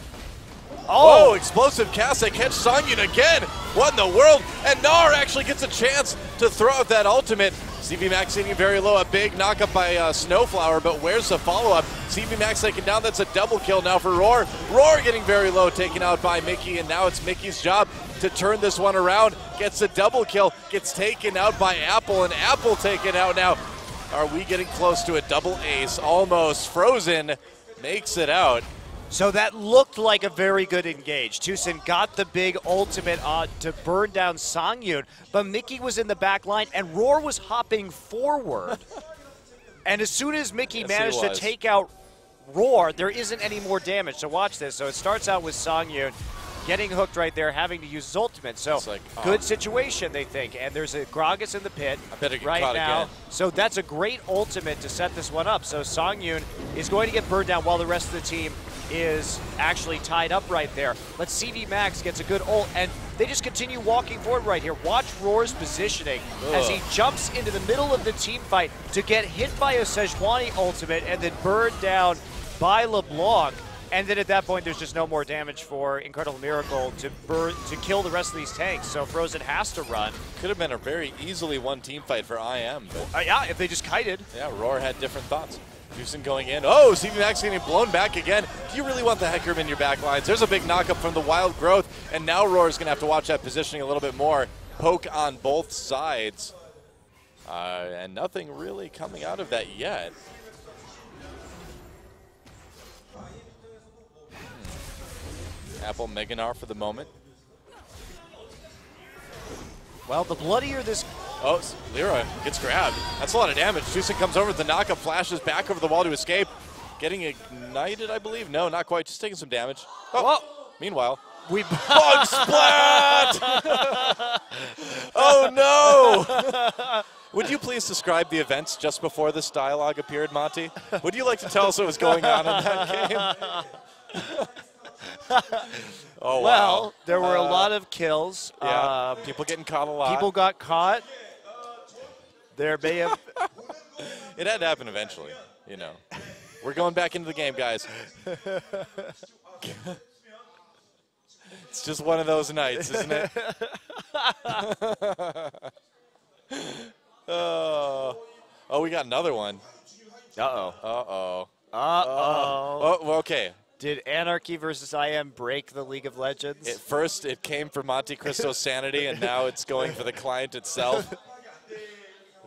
Oh, explosive cast. They catch Songyun again. What in the world? And Nar actually gets a chance to throw out that ultimate. CV Max hitting very low. A big knockup by Snowflower, but where's the follow-up? CV Max taken down. That's a double kill now for Roar. Roar getting very low, taken out by Mickey, and now it's Mickey's job to turn this one around. Gets a double kill. Gets taken out by Apple, and Apple taken out now. Are we getting close to a double ace? Almost. Frozen makes it out. So that looked like a very good engage. Tucson got the big ultimate to burn down Songyun, but Mickey was in the back line, and Roar was hopping forward. And as soon as Mickey managed to take out Roar, there isn't any more damage. So watch this. So it starts out with Songyun getting hooked right there, having to use his ultimate. So like, good situation, they think. And there's a Gragas in the pit right now. Again. So that's a great ultimate to set this one up. So Songyun is going to get burned down while the rest of the team is actually tied up right there. But CV Max gets a good ult, and they just continue walking forward right here. Watch Roar's positioning as he jumps into the middle of the team fight to get hit by a Sejuani ultimate and then burned down by LeBlanc. And then at that point, there's just no more damage for Incredible Miracle to kill the rest of these tanks. So Frozen has to run. Could have been a very easily won team fight for IM. But yeah, if they just kited. Yeah, Roar had different thoughts. Tucson going in. Oh, CV Max getting blown back again. Do you really want the Hecarim in your back lines? There's a big knockup from the Wild Growth, and now Roar's going to have to watch that positioning a little bit more. Poke on both sides. And nothing really coming out of that yet. Apple Meganar for the moment. Well, the bloodier this... Oh, Lyra gets grabbed. That's a lot of damage. Tucson comes over with the knockup, flashes back over the wall to escape. Getting ignited, I believe. No, not quite. Just taking some damage. Oh, meanwhile. Bug splat! Oh, no! Would you please describe the events just before this dialogue appeared, Monty? Would you like to tell us what was going on in that game? Oh, well, there were a lot of kills. Yeah, people getting caught a lot. People got caught. There may have... It had to happen eventually, you know. We're going back into the game, guys. It's just one of those nights, isn't it? Oh, we got another one. Uh-oh. Uh-oh. Uh-oh. Oh, well, okay. Did Anarchy versus IM break the League of Legends? At first, it came for Monte Cristo's sanity, and now it's going for the client itself.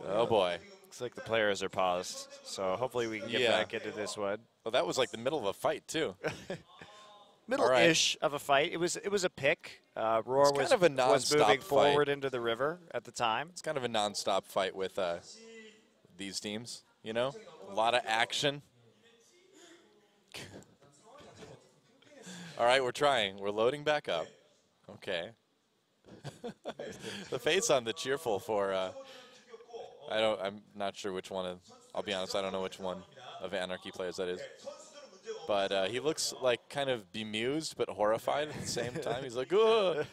Oh, boy. Looks like the players are paused, so hopefully we can get back into this one. Well, that was like the middle of a fight, too. Middle-ish of a fight. It was a pick. Roar was moving forward into the river at the time. It's kind of a non-stop fight with these teams, you know? A lot of action. All right, we're trying. We're loading back up. Okay. The face on the cheerful for, I'm not sure which one I'll be honest, I don't know which one of Anarchy players that is. But he looks like kind of bemused but horrified at the same time. He's like, ugh.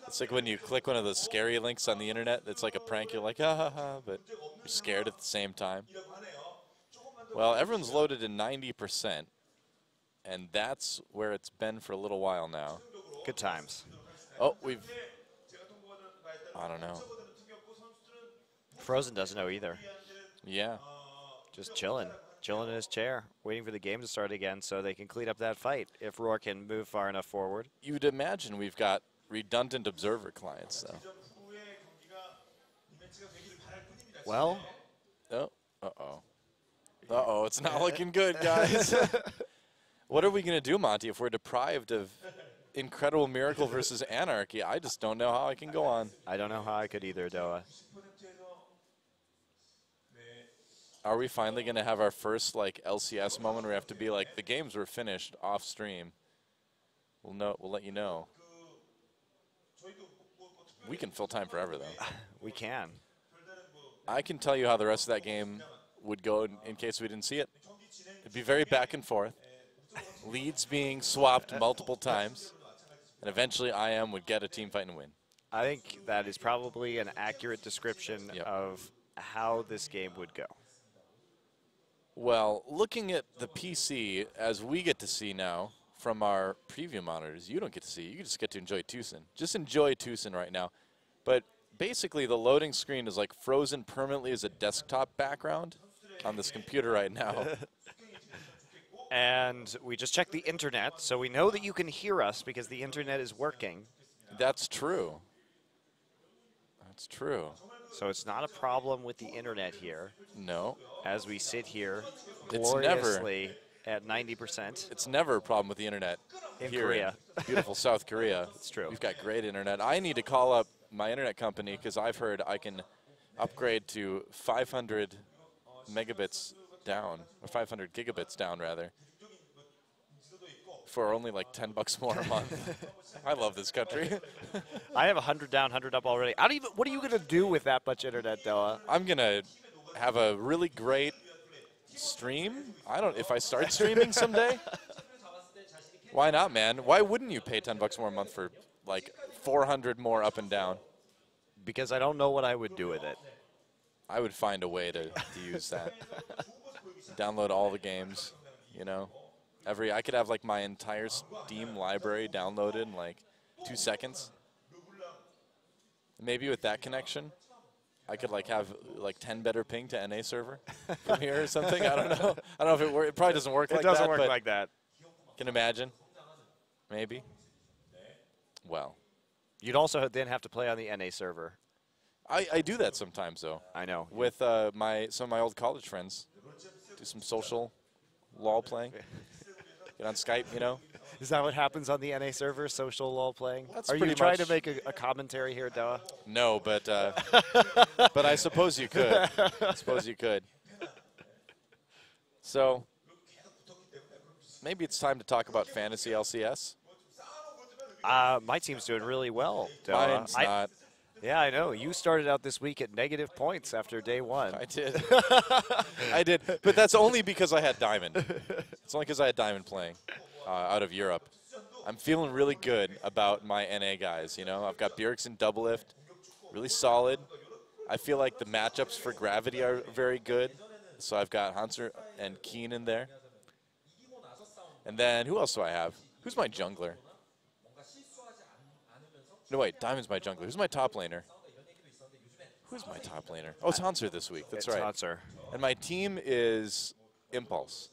It's like when you click one of those scary links on the internet. It's like a prank. You're like, ha, ha, ha, but you're scared at the same time. Well, everyone's loaded to 90%, and that's where it's been for a little while now. Good times. Oh, I don't know. Frozen doesn't know either. Yeah. Just chilling in his chair, waiting for the game to start again so they can clean up that fight if Roar can move far enough forward. You'd imagine we've got redundant observer clients, though. Well. Oh, uh-oh. Uh-oh, it's not looking good, guys. What are we going to do, Monty, if we're deprived of Incredible Miracle versus Anarchy? I just don't know how I can go on. I don't know how I could either, Doa. Are we finally going to have our first, like, LCS moment where we have to be like, the games were finished off stream? We'll let you know. We can fill time forever, though. We can. I can tell you how the rest of that game would go in case we didn't see it. It'd be very back and forth. Leads being swapped multiple times. And eventually IM would get a team fight and win. I think that is probably an accurate description of how this game would go. Well, looking at the PC, as we get to see now from our preview monitors, you don't get to see. You just get to enjoy Tucson. Just enjoy Tucson right now. But basically, the loading screen is like frozen permanently as a desktop background on this computer right now. And we just checked the internet, so we know that you can hear us because the internet is working. That's true. That's true. So it's not a problem with the internet here. No. As we sit here gloriously at 90%. It's never a problem with the internet in here Korea. In beautiful South Korea. It's true. We've got great internet. I need to call up my internet company because I've heard I can upgrade to 500 megabits down, or 500 gigabits down, rather, for only like $10 more a month. I love this country. I have 100 down, 100 up already. I don't even. What are you gonna do with that much internet, Doa? I'm gonna have a really great stream. If I start streaming someday. Why not, man? Why wouldn't you pay $10 more a month for like 400 more up and down? Because I don't know what I would do with it. I would find a way to use that. Download all the games, you know. I could have like my entire Steam library downloaded in like 2 seconds. Maybe with that connection, I could like have like 10 better ping to NA server from here or something. I don't know. I don't know if it works. It probably doesn't work like that. It doesn't work like that. Can imagine. Maybe. Well. You'd also then have to play on the NA server. I do that sometimes, though. I know. With some of my old college friends. Do some social LOL playing. Get on Skype, you know. Is that what happens on the NA server, social LOL playing? That's Are you pretty trying much to make a commentary here, Doa? No, but but I suppose you could. I suppose you could. So maybe it's time to talk about fantasy LCS. My team's doing really well, Doa. Mine's not. Yeah, I know. You started out this week at negative points after day one. I did. I did. But that's only because I had Diamond. It's only because I had Diamond playing out of Europe. I'm feeling really good about my NA guys, you know. I've got Bjergsen double lift, really solid. I feel like the matchups for Gravity are very good. So I've got Hanser and Keen in there. And then who else do I have? Who's my jungler? No, wait. Diamond's my jungler. Who's my top laner? Who's my top laner? Oh, it's Hanser this week. That's right. Hanser. And my team is Impulse.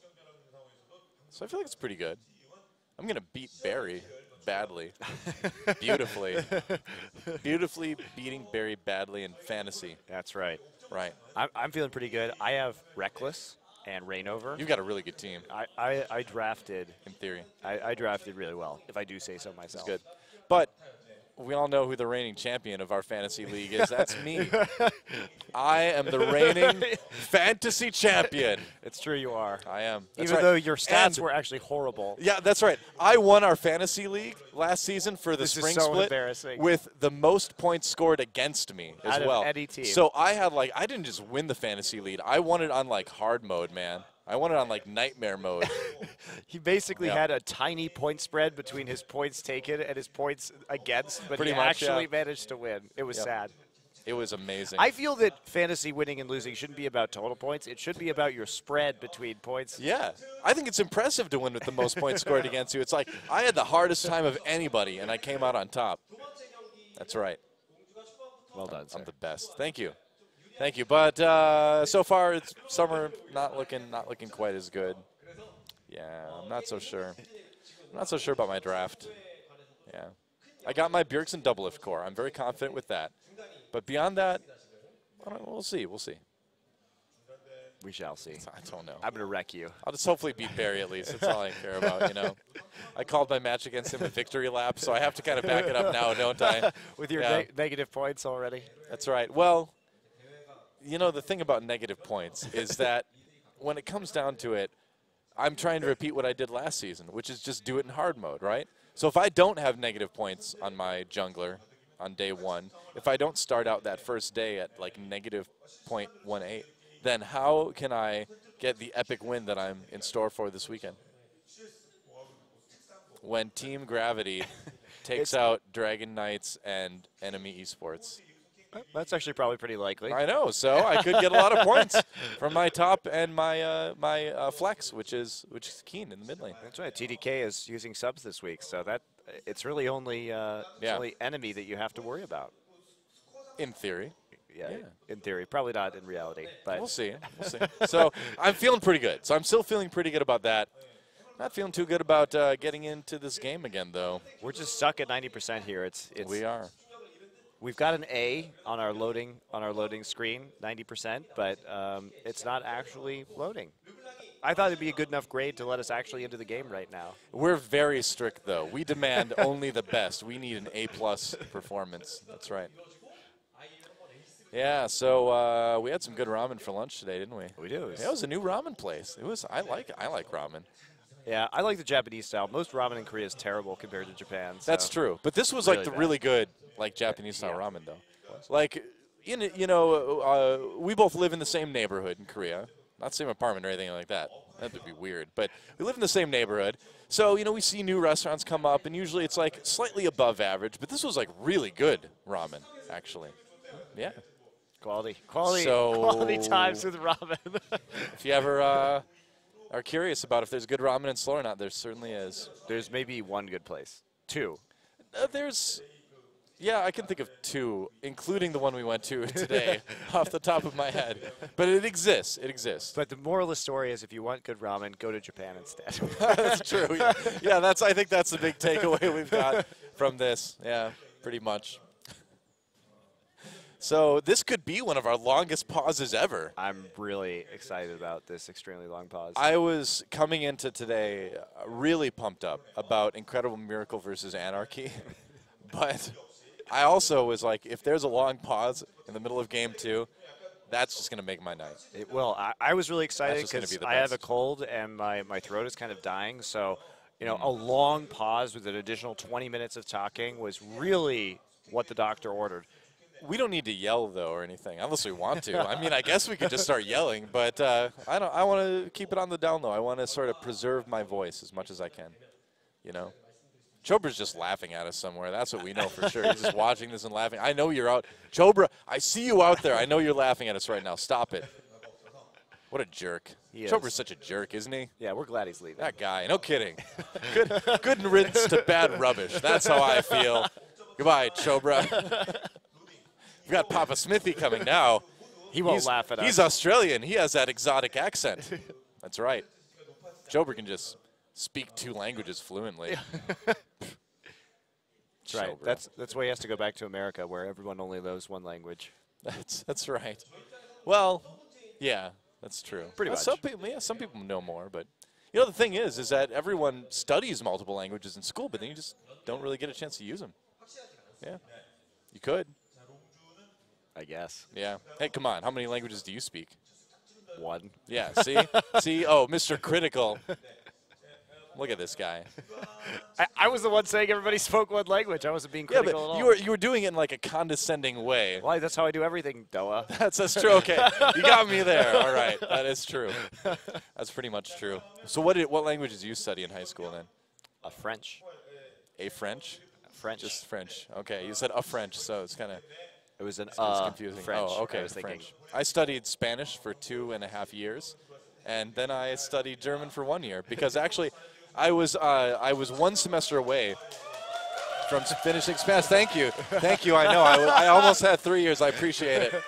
So I feel like it's pretty good. I'm going to beat Barry badly. Beautifully. Beautifully beating Barry badly in fantasy. That's right. Right. I'm feeling pretty good. I have Reckless and Rainover. You've got a really good team. I drafted. In theory. I drafted really well, if I do say so myself. That's good. But we all know who the reigning champion of our fantasy league is. That's me. I am the reigning fantasy champion. It's true, you are. I am. That's Even right. though your stats And were actually horrible. yeah, that's right. I won our fantasy league last season for the This spring is so split embarrassing. with the most points scored against me as Out of well. any team. So I had I didn't just win the fantasy lead. I won it on hard mode, man. I won it on nightmare mode. He basically Yeah. had a tiny point spread between his points taken and his points against, but Pretty he much, actually yeah. managed to win. It was Yep. sad. It was amazing. I feel that fantasy winning and losing shouldn't be about total points. It should be about your spread between points. Yeah. I think it's impressive to win with the most points scored against you. It's like I had the hardest time of anybody, and I came out on top. That's right. Well done, sir. I'm the best. Thank you. Thank you. But so far, it's summer not looking quite as good. Yeah, I'm not so sure. I'm not so sure about my draft. Yeah. I got my Bjergsen double lift core. I'm very confident with that. But beyond that, we'll see. We'll see. We shall see. I don't know. I'm going to wreck you. I'll just hopefully beat Barry at least. That's all I care about, you know. I called my match against him a victory lap, so I have to kind of back it up now, don't I? With your Yeah. negative points already? That's right. Well, you know, the thing about negative points is that when it comes down to it, I'm trying to repeat what I did last season, which is just do it in hard mode, right? So if I don't have negative points on my jungler on day one, if I don't start out that first day at negative 0.18, then how can I get the epic win that I'm in store for this weekend? When Team Gravity takes out Dragon Knights and Enemy Esports. That's actually probably pretty likely. I know, so I could get a lot of points from my top and my my flex, which is Keen in the mid lane. That's right. TDK is using subs this week, so it's really only enemy that you have to worry about. In theory. Yeah, in theory. Probably not in reality. But We'll see. We'll see. So I'm feeling pretty good. So I'm still feeling pretty good about that. Not feeling too good about getting into this game again, though. We're just stuck at 90% here. We are. We've got an A on our loading screen, 90%, but it's not actually loading. I thought it'd be a good enough grade to let us actually into the game right now. We're very strict, though. We demand only the best. We need an A+ performance. That's right. Yeah, so we had some good ramen for lunch today, didn't we? We do. It was a new ramen place. It was. I like ramen. Yeah, I like the Japanese style. Most ramen in Korea is terrible compared to Japan. So. That's true. But this was Really the bad. really good Japanese style ramen, though. We both live in the same neighborhood in Korea. Not the same apartment or anything like that. That would be weird. But we live in the same neighborhood. So, we see new restaurants come up, and usually it's slightly above average. But this was really good ramen, actually. Yeah. Quality times with ramen. If you ever are curious about if there's good ramen in Seoul or not, there certainly is. There's maybe one good place. Two. Yeah, I can think of two, including the one we went to today, off the top of my head. But it exists. It exists. But the moral of the story is if you want good ramen, go to Japan instead. That's true. Yeah, I think that's the big takeaway we've got from this. Yeah, pretty much. So this could be one of our longest pauses ever. I'm really excited about this extremely long pause. I was coming into today really pumped up about Incredible Miracle versus Anarchy. But I also was like, if there's a long pause in the middle of game 2, that's just going to make my night. It will. I was really excited That's just because gonna be the I have a best. cold and my throat is kind of dying. So, a long pause with an additional 20 minutes of talking was really what the doctor ordered. We don't need to yell, though, or anything, unless we want to. I mean, I guess we could just start yelling, but I want to keep it on the down low. I want to sort of preserve my voice as much as I can, Chobra's just laughing at us somewhere. That's what we know for sure. He's just watching this and laughing. I know you're out. Chobra, I see you out there. I know you're laughing at us right now. Stop it. What a jerk. Chobra's such a jerk, isn't he? Yeah, we're glad he's leaving. That guy. No kidding. Good riddance to bad rubbish. That's how I feel. Goodbye, Chobra. We've got Papa Smithy coming now. He won't laugh at us. He's Australian. He has that exotic accent. That's right. Chobra can just speak 2 languages fluently. That's right. That's why he has to go back to America, where everyone only knows 1 language. That's right. Well, yeah, that's true. Pretty much. Some people know more, but you know the thing is that everyone studies multiple languages in school, but then you just don't really get a chance to use them. Yeah, you could. I guess. Yeah. Hey, come on. How many languages do you speak? 1. Yeah. See. See. Oh, Mr. Critical. Look at this guy. I was the one saying everybody spoke 1 language. I wasn't being critical at all. You were doing it in like a condescending way. Why? That's how I do everything, Doa. That's true. Okay, you got me there. All right, that is true. That's pretty much true. So what languages do you study in high school then? French. A French? French. Just French. Okay, you said a French, so it's kind of. It was an confusing. French. Oh, okay. I was thinking. French. I studied Spanish for 2.5 years, and then I studied German for 1 year because actually, I was 1 semester away from finishing Spanish. Thank you. I know. I almost had 3 years. I appreciate it.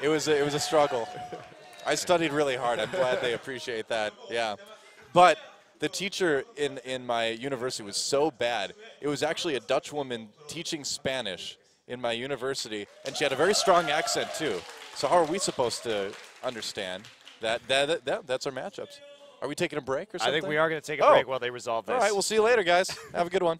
It was a struggle. I studied really hard. I'm glad they appreciate that. Yeah, but the teacher in my university was so bad. It was actually a Dutch woman teaching Spanish in my university, and she had a very strong accent too. So how are we supposed to understand that? That's our matchups. Are we taking a break or something? I think we are going to take a break while they resolve this. All right, we'll see you later, guys. Have a good one.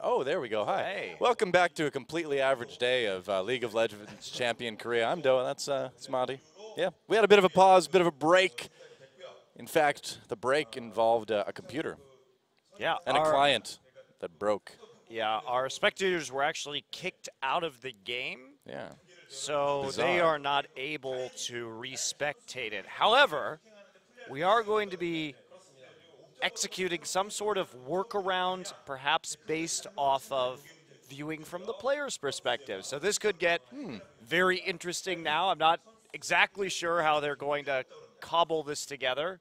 Oh, there we go. Hi. Hey. Welcome back to a completely average day of League of Legends champion Korea. I'm Doa. That's Monty. Yeah, we had a bit of a pause, bit of a break. In fact, the break involved a computer. Yeah. And a client that broke. Yeah, our spectators were actually kicked out of the game. Yeah. So Bizarre. they are not able to respectate it. However, we are going to be executing some sort of workaround, perhaps based off of viewing from the player's perspective. So this could get very interesting now. I'm not exactly sure how they're going to cobble this together.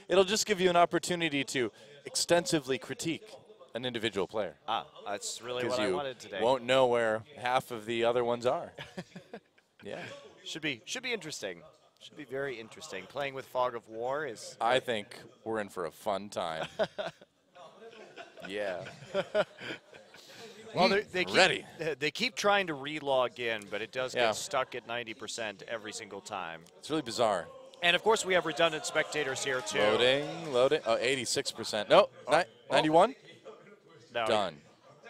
It'll just give you an opportunity to extensively critique an individual player. That's really what I wanted today. You won't know where half of the other ones are. Yeah. Should be interesting. Should be very interesting. Playing with Fog of War is... I think we're in for a fun time. Yeah. Well, ready. They keep trying to re-log in, but it does get stuck at 90% every single time. It's really bizarre. And, of course, we have redundant spectators here, too. Loading. Oh, 86%. No, 91? No. Done.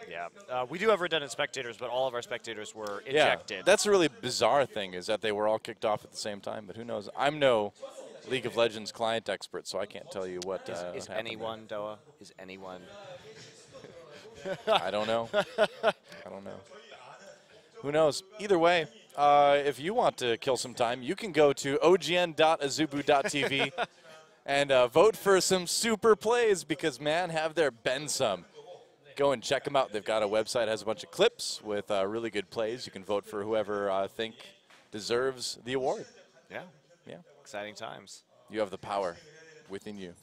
Yeah. We do have redundant spectators, but all of our spectators were ejected. Yeah, that's a really bizarre thing is that they were all kicked off at the same time, but who knows? I'm no League of Legends client expert, so I can't tell you what Is anyone, Doa? Is anyone? I don't know. I don't know. Who knows? Either way, if you want to kill some time, you can go to ogn.azubu.tv and vote for some super plays because, man, have there been some. Go and check them out. They've got a website that has a bunch of clips with really good plays. You can vote for whoever I think deserves the award. Yeah. Yeah. Exciting times. You have the power within you.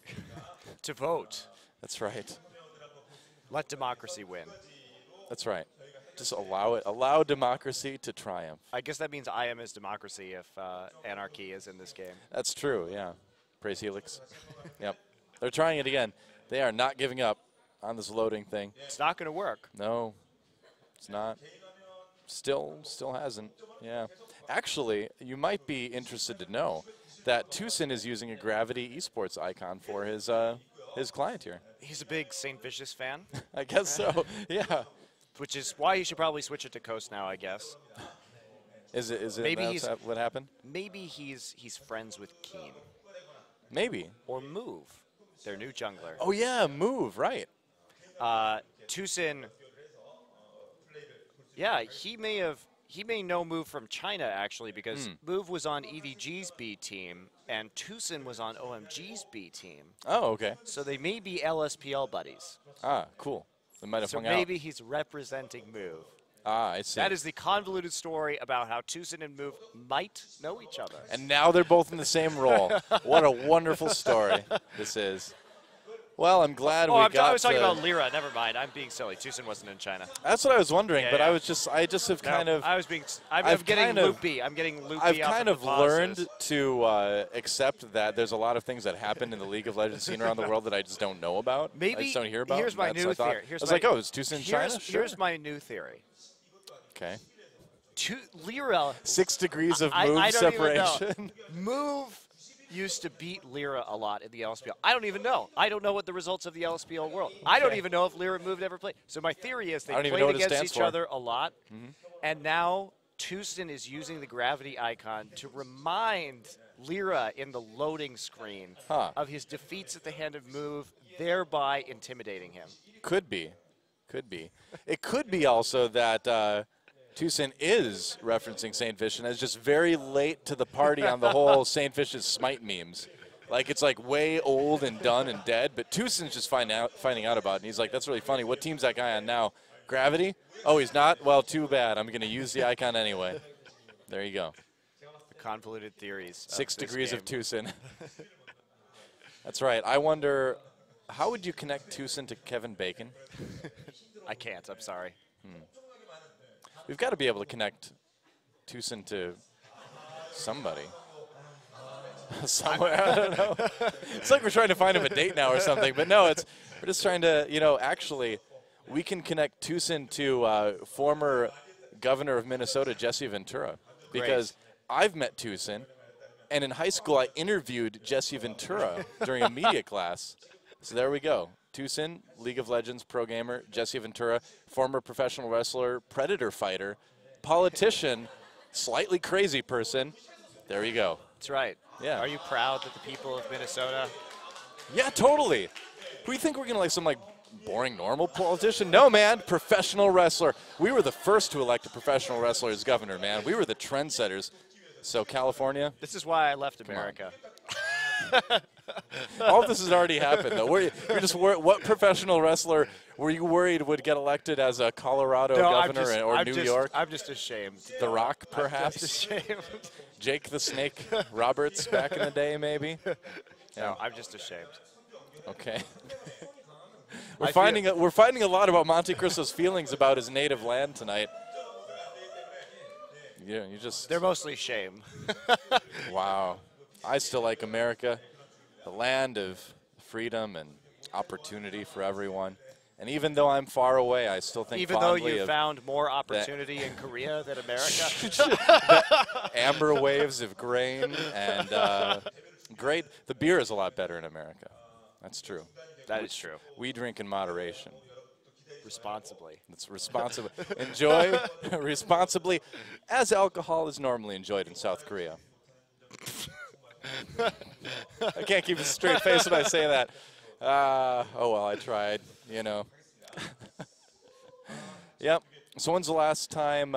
To vote. That's right. Let democracy win. That's right. Just allow it. Allow democracy to triumph. I guess that means I am his democracy if Anarchy is in this game. That's true, yeah. Praise Helix. Yep. They're trying it again. They are not giving up on this loading thing. It's not going to work. No, it's not. Still hasn't. Yeah. Actually, you might be interested to know that Tucson is using a Gravity Esports icon for his client here. He's a big St. Vicious fan. I guess so, yeah. Which is why he should probably switch it to Coast now, I guess. Is it Maybe that's what happened? Maybe he's friends with Keen. Maybe. Or Move, their new jungler. Oh, yeah, Move, right. Tucson, yeah, he may know Move from China, actually, because Move was on EDG's B team, and Tucson was on OMG's B team. Oh, okay. So they may be LSPL buddies. Ah, cool. They might have so hung out. maybe he's representing Move. Ah, I see. That is the convoluted story about how Tucson and Move might know each other. And now they're both in the same role. What a wonderful story this is. Well, I'm glad we got. I was talking about Lyra. Never mind. I'm being silly. Tucson wasn't in China. That's what I was wondering, Yeah, but yeah. I just have kind of. I'm getting loopy. I'm getting loopy. I've off kind of of the pauses. learned to accept that there's a lot of things that happen in the League of Legends scene around the world that I just don't know about. I just don't hear about. Here's my new theory. I was like, oh, is Tucson in China? Sure. Here's my new theory. Okay. Lyra. 6 degrees of move I don't separation. Even know. Move used to beat Lyra a lot in the LSPL. I don't even know. I don't know what the results of the LSPL world. Okay. I don't even know if Lyra and Move ever played. So my theory is they played against each other a lot, and now Tucson is using the Gravity icon to remind Lyra in the loading screen of his defeats at the hand of Move, thereby intimidating him. Could be. Could be. It could be also that Tucson is referencing St. Fish and is just very late to the party on the whole St. Fish's smite memes. Like, it's like way old and done and dead, but Tucson's just finding out about it, and he's like, that's really funny. What team's that guy on now? Gravity? Oh, he's not? Well, too bad. I'm going to use the icon anyway. There you go. The convoluted theories. 6 degrees game. of Tucson. That's right. I wonder, how would you connect Tucson to Kevin Bacon? I can't. I'm sorry. We've got to be able to connect Tucson to somebody. Somewhere, I don't know. It's like we're trying to find him a date now or something, but no, we're just trying to, actually, we can connect Tucson to former governor of Minnesota, Jesse Ventura, because I've met Tucson, and in high school I interviewed Jesse Ventura during a media class. So there we go. Tucson, League of Legends pro gamer, Jesse Ventura, former professional wrestler, predator fighter, politician, slightly crazy person. There you go. That's right. Yeah. Are you proud that the people of Minnesota? Yeah, totally. Who do you think we're going to some boring normal politician? No, man, professional wrestler. We were the first to elect a professional wrestler as governor, man. We were the trendsetters. So California. This is why I left America. All of this has already happened, though. You're just worried, what professional wrestler were you worried would get elected as a Colorado governor or New York? I'm just ashamed. The Rock, perhaps? I'm just ashamed. Jake the Snake Roberts back in the day, maybe? No, I'm just ashamed. Okay. We're finding a lot about Monte Cristo's feelings about his native land tonight. Yeah, you just. They're mostly shame. Wow. I still like America, the land of freedom and opportunity for everyone. And even though I'm far away, I still think even though you found more opportunity in Korea than America. Amber waves of grain and great. The beer is a lot better in America. That's true. That is true. We drink in moderation. Responsibly. It's responsible. Enjoy responsibly, as alcohol is normally enjoyed in South Korea. I can't keep a straight face when I say that. Oh well, I tried. Yep. So when's the last time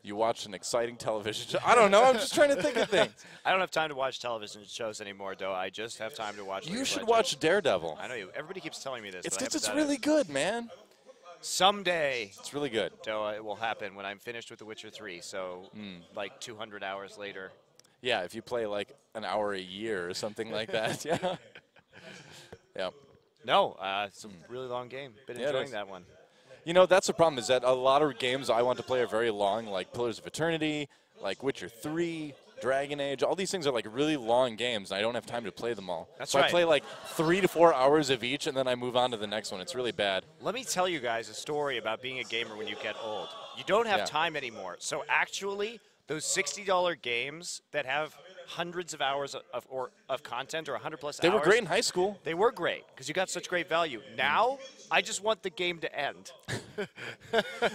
you watched an exciting television show? I don't know. I'm just trying to think of things. I don't have time to watch television shows anymore, though. I just have time to watch. You should watch Daredevil. I know you. Everybody keeps telling me this. It's really good, man. Someday. It's really good. So it will happen when I'm finished with The Witcher 3. So like 200 hours later. Yeah, if you play like an hour a year or something like that. Yeah. Yeah. No, it's a really long game. Been enjoying that one. You know, that's the problem, is that a lot of games I want to play are very long, like Pillars of Eternity, like Witcher 3, Dragon Age. All these things are like really long games, and I don't have time to play them all. That's so right. I play like 3 to 4 hours of each, and then I move on to the next one. It's really bad. Let me tell you guys a story about being a gamer when you get old. You don't have time anymore. So actually, those $60 games that have hundreds of hours of content or 100+ hours. They were great in high school. They were great because you got such great value. Now, I just want the game to end.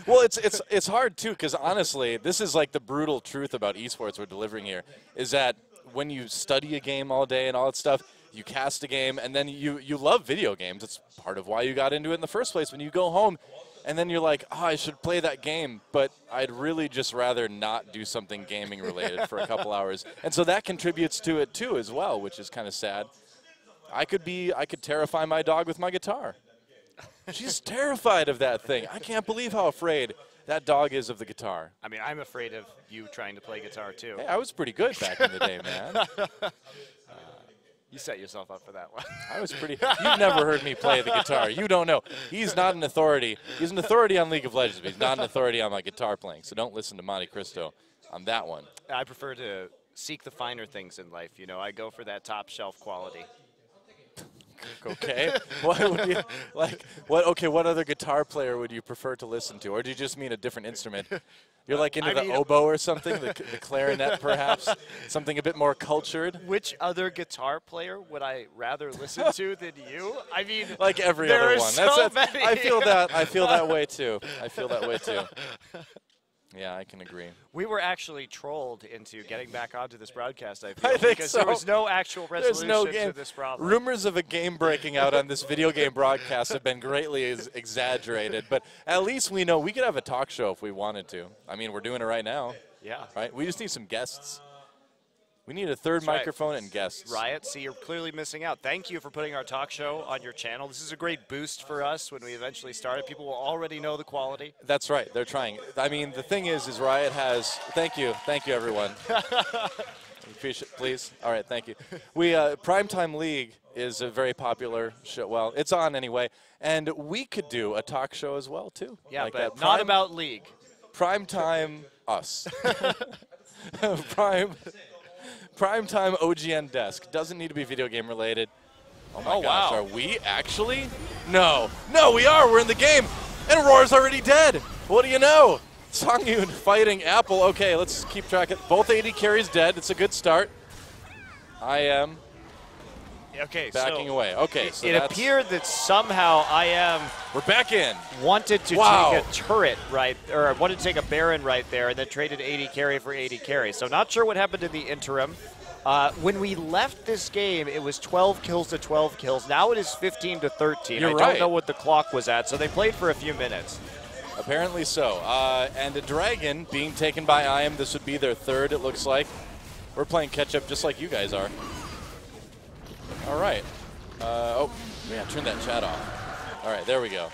Well, it's hard, too, because honestly, this is like the brutal truth about esports we're delivering here, is that when you study a game all day and all that stuff, you cast a game, and then you love video games. It's part of why you got into it in the first place. When you go home, and then you're like, oh, I should play that game, but I'd really just rather not do something gaming related for a couple hours. And so that contributes to it too as well, which is kind of sad. I could terrify my dog with my guitar. She's terrified of that thing. I can't believe how afraid that dog is of the guitar. I mean, I'm afraid of you trying to play guitar too. Hey, I was pretty good back in the day, man. You set yourself up for that one. I was pretty. You've never heard me play the guitar. You don't know. He's not an authority. He's an authority on League of Legends, but he's not an authority on my guitar playing. So don't listen to Monte Cristo on that one. I prefer to seek the finer things in life. You know, I go for that top shelf quality. Okay. What would you like? What? Okay. What other guitar player would you prefer to listen to, or do you just mean a different instrument? You're like into the oboe or something, the clarinet perhaps, something a bit more cultured. Which other guitar player would I rather listen to than you? I mean, like every other one. So many. I feel that. I feel that way too. I feel that way too. Yeah, I can agree. We were actually trolled into getting back onto this broadcast, I feel, I think because so. there was no actual resolution to this problem. Rumors of a game breaking out on this video game broadcast have been greatly exaggerated, but at least we know we could have a talk show if we wanted to. I mean, we're doing it right now. Yeah. Right? We just need some guests. We need a third microphone and guests. Riot, see, you're clearly missing out. Thank you for putting our talk show on your channel. This is a great boost for us when we eventually start it. People will already know the quality. That's right. They're trying. I mean, the thing is Riot has. Thank you, everyone. Appreciate, please. All right, thank you. Primetime League is a very popular show. Well, it's on anyway, and we could do a talk show as well too. Yeah, like but not about League. Primetime us. Primetime OGN desk. Doesn't need to be video game related. Oh my gosh, wow. Are we actually? No, we are. We're in the game, and Roar's already dead. What do you know? Songyun fighting Apple. Okay, let's keep track of both AD carries dead. It's a good start. I am backing away. Okay, so it appeared that somehow we're back in. Wanted to take a turret right, or wanted to take a Baron right there, and then traded AD carry for AD carry. So not sure what happened in the interim. When we left this game, it was 12 kills to 12 kills. Now it is 15 to 13. You're I right. don't know what the clock was at, so they played for a few minutes. Apparently so. And a dragon being taken by IM. This would be their third, it looks like. We're playing catch-up just like you guys are. All right. Turn that chat off. All right, there we go.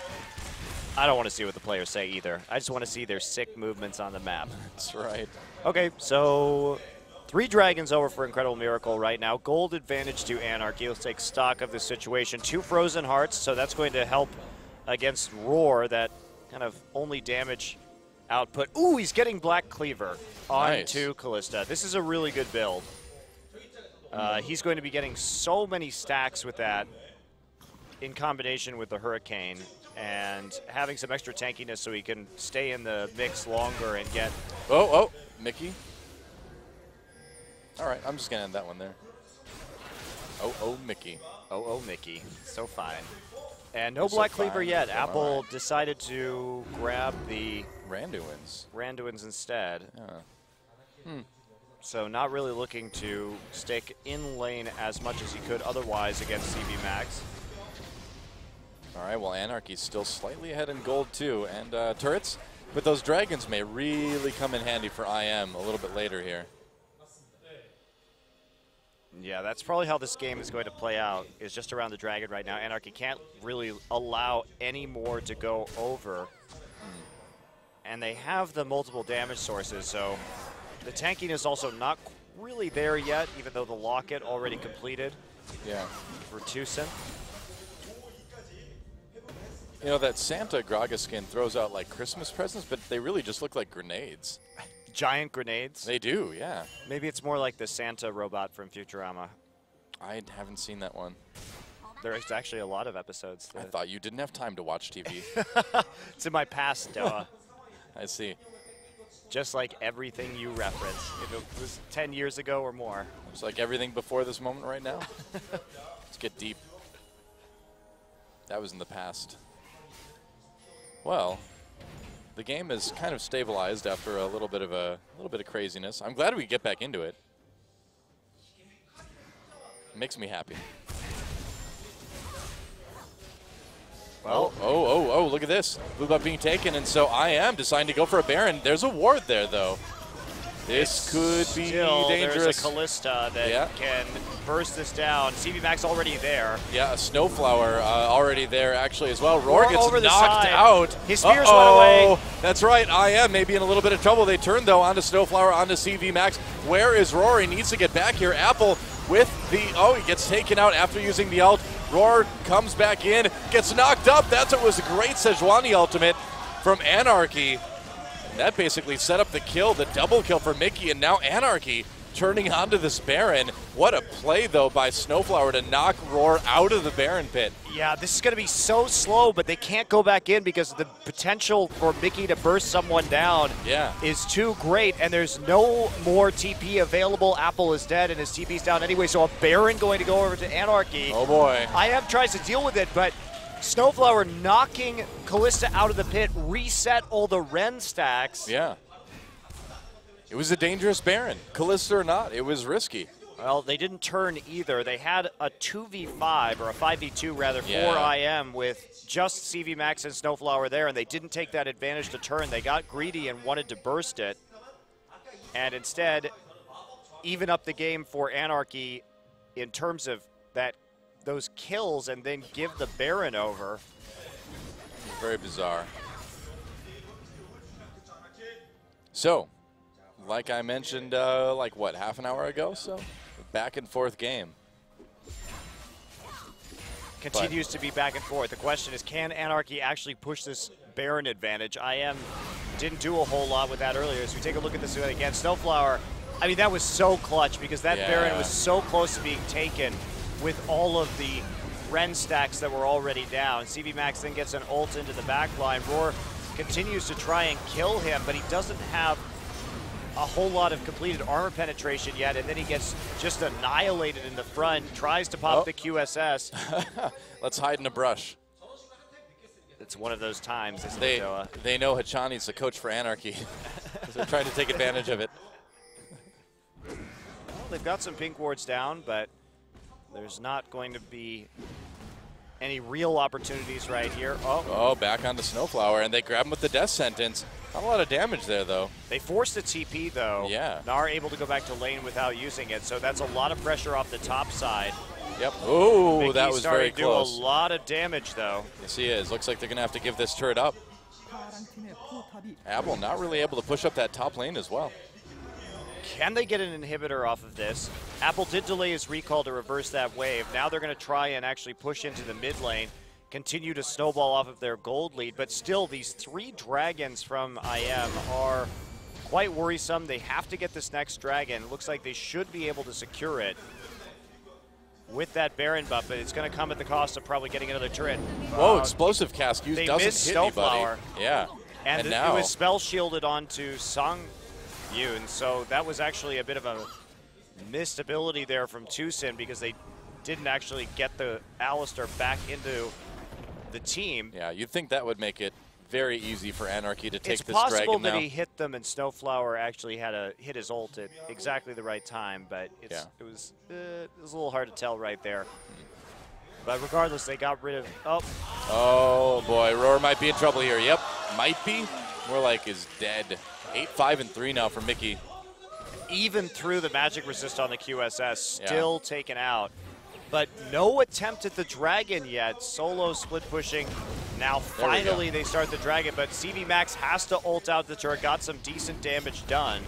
I don't want to see what the players say either. I just want to see their sick movements on the map. That's right. Okay, so 3 dragons over for Incredible Miracle right now. Gold advantage to Anarchy. Let's take stock of this situation. 2 frozen hearts, so that's going to help against Roar, that kind of only damage output. Ooh, he's getting Black Cleaver onto Callista. This is a really good build. He's going to be getting so many stacks with that in combination with the Hurricane and having some extra tankiness so he can stay in the mix longer and get... Oh, Mickey. All right, I'm just going to end that one there. Oh, Mickey. Oh, Mickey. So fine. And no Black Cleaver yet. Apple decided to grab the... Randuins instead. Yeah. So not really looking to stick in lane as much as he could otherwise against CB Max. All right, well, Anarchy's still slightly ahead in gold too. And turrets, but those dragons may really come in handy for IM a little bit later here. Yeah, that's probably how this game is going to play out, is just around the dragon right now. Anarchy can't really allow any more to go over. And they have the multiple damage sources, so the tanking is also not really there yet, even though the locket already completed. Yeah. For Tucson. You know, that Santa Graga skin throws out like Christmas presents, but they really just look like grenades. Giant grenades? They do, yeah. Maybe it's more like the Santa robot from Futurama. I haven't seen that one. There's actually a lot of episodes. I thought you didn't have time to watch TV. It's in my past, Noah. I see. Just like everything you reference. If it was 10 years ago or more. It's like everything before this moment right now. Let's get deep. That was in the past. Well, the game is kind of stabilized after a little bit of craziness. I'm glad we get back into it. It makes me happy. Well, oh, look at this. Blue buff being taken, and so IM deciding to go for a Baron. There's a ward there, though. This could be dangerous. There's a Callista that can burst this down. CV Max already there. Yeah, a Snowflower already there, actually, as well. Roar gets over knocked out. His spears went away. That's right. IM may be in a little bit of trouble. They turn, though, onto Snowflower, onto CV Max. Where is Roar? He needs to get back here. Apple with the... Oh, he gets taken out after using the ult. Roar comes back in, gets knocked up. That's what was a great Sejuani ultimate from Anarchy. That basically set up the kill, the double kill for Mickey, and now Anarchy turning onto this Baron. What a play, though, by Snowflower to knock Roar out of the Baron pit. Yeah, this is going to be so slow, but they can't go back in because the potential for Mickey to burst someone down is too great, and there's no more TP available. Apple is dead, and his TP's down anyway, so a Baron going to go over to Anarchy. Oh, boy. IM tries to deal with it, but Snowflower knocking Callista out of the pit, reset all the Ren stacks. Yeah. It was a dangerous Baron. Callista or not, it was risky. Well, they didn't turn either. They had a 2v5, or a 5v2 rather, for IM with just CV Max and Snowflower there, and they didn't take that advantage to turn. They got greedy and wanted to burst it, and instead even up the game for Anarchy in terms of those kills and then give the Baron over. Very bizarre. So, like I mentioned, half an hour ago? So, back and forth game. Continues to be back and forth. The question is, can Anarchy actually push this Baron advantage? IM didn't do a whole lot with that earlier. So we take a look at this again. Snowflower, I mean, that was so clutch because that Baron was so close to being taken with all of the Ren stacks that were already down. CV Max then gets an ult into the back line. Roar continues to try and kill him, but he doesn't have a whole lot of completed armor penetration yet, and then he gets just annihilated in the front, tries to pop the QSS. Let's hide in a brush. It's one of those times, isn't it, Noah? They know Hachani's the coach for Anarchy. They're trying to take advantage of it. Well, they've got some pink wards down, but there's not going to be any real opportunities right here. Oh, back onto Snowflower, and they grab him with the death sentence. Not a lot of damage there, though. They forced the TP, though. Yeah. Nar able to go back to lane without using it, so that's a lot of pressure off the top side. Yep. Ooh, that was very close. Mickey's starting to do a lot of damage, though. Yes, he is. Looks like they're going to have to give this turret up. Apple not really able to push up that top lane as well. Can they get an inhibitor off of this? Apple did delay his recall to reverse that wave. Now they're going to try and actually push into the mid lane, continue to snowball off of their gold lead, but still these 3 dragons from IM are quite worrisome. They have to get this next dragon. Looks like they should be able to secure it with that Baron buff, but it's going to come at the cost of probably getting another turret. Whoa, explosive cast use doesn't hit Snowflower. anybody. Yeah. And now it was spell shielded onto Song Yoon, so that was actually a bit of a missed ability there from Tucson because they didn't actually get the Alistar back into the team. Yeah, you'd think that would make it very easy for Anarchy to take this dragon now. It's possible that he hit them and Snowflower actually had to hit his ult at exactly the right time, but it was a little hard to tell right there. But regardless, they got rid of... Oh, boy. Roar might be in trouble here. Yep, might be. More like is dead. 8-5-3 now for Mickey. Even through the magic resist on the QSS, still taken out. But no attempt at the dragon yet. Solo split pushing. Now finally they start the dragon, but CV Max has to ult out the turret. Got some decent damage done.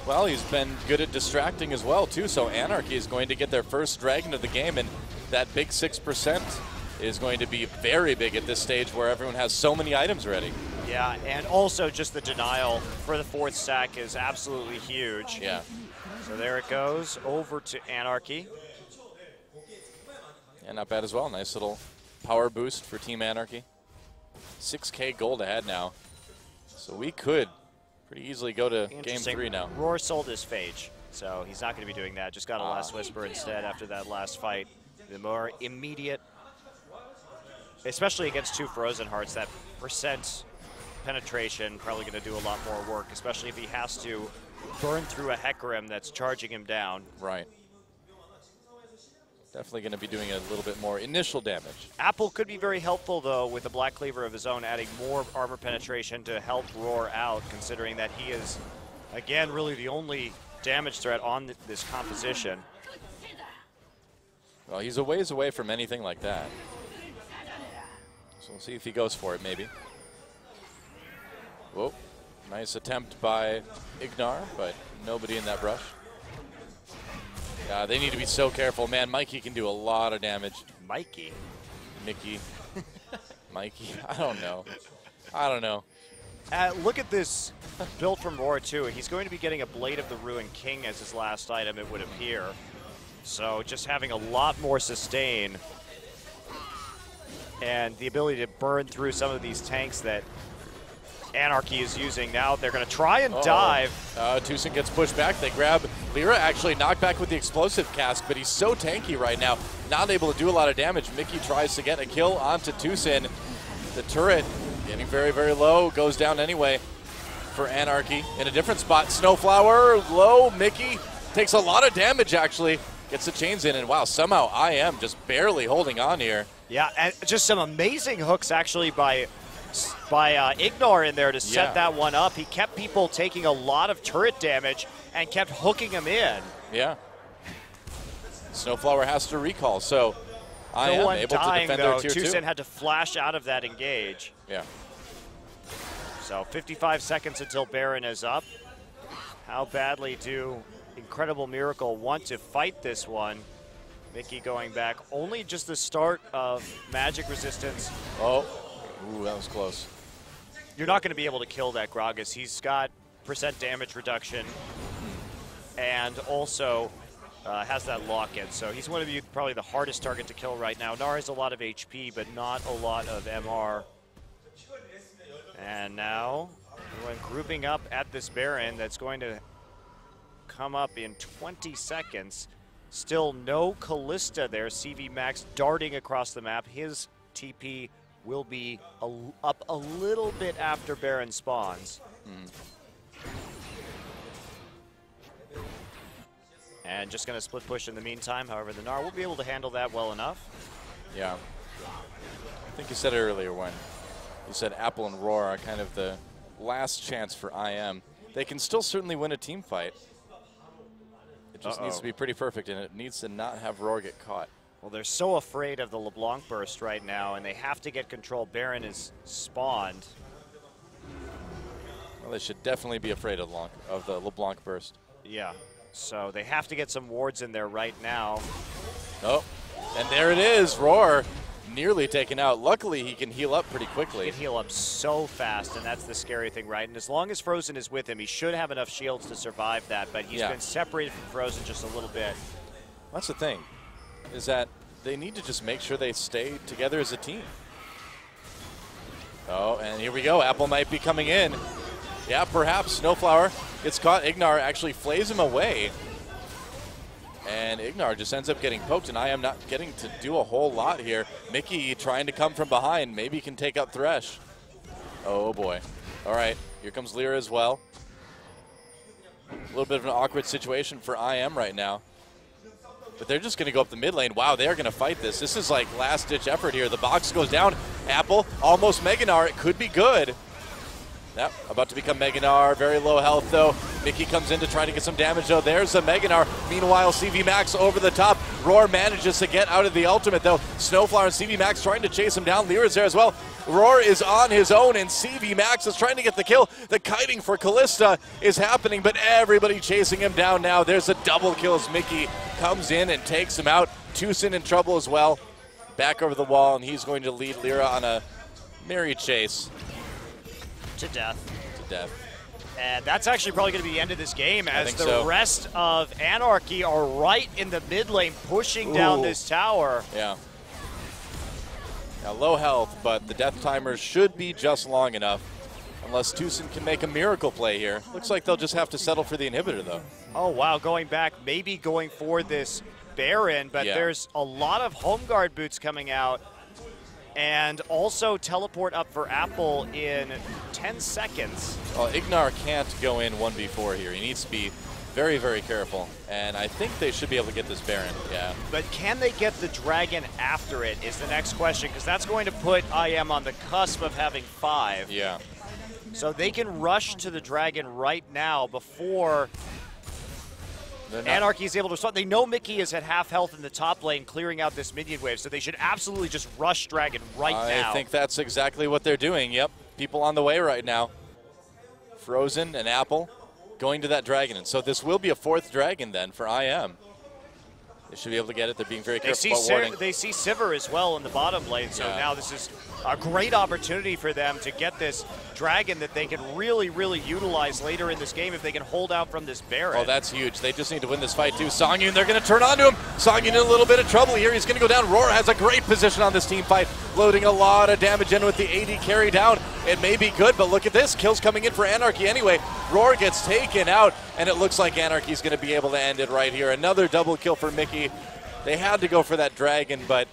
Well, he's been good at distracting as well, too. So Anarchy is going to get their first dragon of the game, and that big 6% is going to be very big at this stage where everyone has so many items ready. Yeah, and also just the denial for the 4th stack is absolutely huge. Yeah. So there it goes, over to Anarchy. Yeah, not bad as well. Nice little power boost for Team Anarchy. 6K gold ahead now. So we could pretty easily go to game 3 now. Roar sold his Phage, so he's not going to be doing that. Just got a Last Whisper instead after that last fight. The more immediate, especially against 2 Frozen Hearts, that percent penetration probably going to do a lot more work, especially if he has to burn through a Hecarim that's charging him down. Right. Definitely going to be doing a little bit more initial damage. Apple could be very helpful, though, with a Black Cleaver of his own, adding more armor penetration to help Roar out, considering that he is, again, really the only damage threat on this composition. Well, he's a ways away from anything like that. So we'll see if he goes for it, maybe. Whoa. Nice attempt by Ignar, but nobody in that brush. They need to be so careful. Man, Mikey can do a lot of damage. Mikey? Mickey. Mikey. I don't know. I don't know. Look at this build from Roar, too. He's going to be getting a Blade of the Ruined King as his last item, it would appear. So just having a lot more sustain and the ability to burn through some of these tanks that Anarchy is using. Now they're going to try and dive. Tucson gets pushed back. They grab Lyra, actually knocked back with the explosive cask, but he's so tanky right now, not able to do a lot of damage. Mickey tries to get a kill onto Tucson. The turret getting very, very low, goes down anyway for Anarchy. In a different spot, Snowflower, low. Mickey takes a lot of damage, actually. Gets the chains in, and wow, somehow I am just barely holding on here. Yeah, and just some amazing hooks, actually, by Ignar in there to set that one up. He kept people taking a lot of turret damage and kept hooking them in. Yeah. Snowflower has to recall, so I am able to defend their tier 2. Tucson had to flash out of that engage. Yeah. So 55 seconds until Baron is up. How badly do Incredible Miracle want to fight this one? Mickey going back. Only just the start of magic resistance. Oh. Ooh, that was close. You're not going to be able to kill that Gragas. He's got percent damage reduction and also has that lock-in. So he's one of you probably the hardest target to kill right now. Gnar has a lot of HP, but not a lot of MR. And now we're grouping up at this Baron that's going to come up in 20 seconds. Still no Callista there. CV Max darting across the map. His TP will be up a little bit after Baron spawns. And just going to split push in the meantime. However, the Gnar will be able to handle that well enough. Yeah. I think you said it earlier when you said Apple and Roar are kind of the last chance for IM. They can still certainly win a team fight. It just needs to be pretty perfect, and it needs to not have Roar get caught. Well, they're so afraid of the LeBlanc burst right now, and they have to get control. Baron is spawned. Well, they should definitely be afraid of the LeBlanc burst. Yeah, so they have to get some wards in there right now. Oh, and there it is. Roar nearly taken out. Luckily, he can heal up pretty quickly. He can heal up so fast, and that's the scary thing, right? And as long as Frozen is with him, he should have enough shields to survive that, but he's been separated from Frozen just a little bit. That's the thing, is that they need to just make sure they stay together as a team. Oh, and here we go. Apple might be coming in. Yeah, perhaps. Snowflower gets caught. Ignar actually flays him away. And Ignar just ends up getting poked, and I am not getting to do a whole lot here. Mickey trying to come from behind. Maybe he can take out Thresh. Oh, boy. All right, here comes Lyra as well. A little bit of an awkward situation for IM right now. But they're just going to go up the mid lane. Wow, they are going to fight this. This is like last-ditch effort here. The box goes down. Apple, almost Mega Gnar. It could be good. Yep, about to become Mega Gnar. Very low health, though. Mickey comes in to try to get some damage, though. There's a Mega Gnar. Meanwhile, CV Max over the top. Roar manages to get out of the ultimate, though. Snowflower and CV Max trying to chase him down. Lyra's there as well. Roar is on his own, and CV Max is trying to get the kill. The kiting for Callista is happening, but everybody chasing him down now. There's a double kill as Mickey comes in and takes him out. Tucson in trouble as well. back over the wall, and he's going to lead Lyra on a merry chase. To death. To death. And that's actually probably going to be the end of this game, as the so. rest of Anarchy are right in the mid lane pushing down this tower. Yeah. Now, low health, but the death timers should be just long enough, unless Tucson can make a miracle play here. Looks like they'll just have to settle for the inhibitor, though. Oh, wow, going back, maybe going for this Baron, but there's a lot of home guard boots coming out. And also teleport up for Apple in 10 seconds. Well, Ignar can't go in 1v4 here. He needs to be very, very careful. And I think they should be able to get this Baron, yeah. But can they get the Dragon after it is the next question, because that's going to put IM on the cusp of having 5. Yeah. So they can rush to the Dragon right now before Anarchy is able to respond. They know Mickey is at half health in the top lane, clearing out this minion wave, so they should absolutely just rush Dragon right now. I think that's exactly what they're doing, yep. People on the way right now. Frozen and Apple going to that Dragon. And so this will be a 4th Dragon then for IM. They should be able to get it. They're being very careful about warding. They see Sivir as well in the bottom lane, so now this is a great opportunity for them to get this Dragon that they can really, really utilize later in this game if they can hold out from this Baron. Oh, that's huge. They just need to win this fight too. Songyun, they're going to turn onto him. Songyun in a little bit of trouble here. He's going to go down. Roar has a great position on this team fight, loading a lot of damage in with the AD carry down. It may be good, but look at this. Kills coming in for Anarchy anyway. Roar gets taken out, and it looks like Anarchy's going to be able to end it right here. Another double kill for Mickey. They had to go for that Dragon, but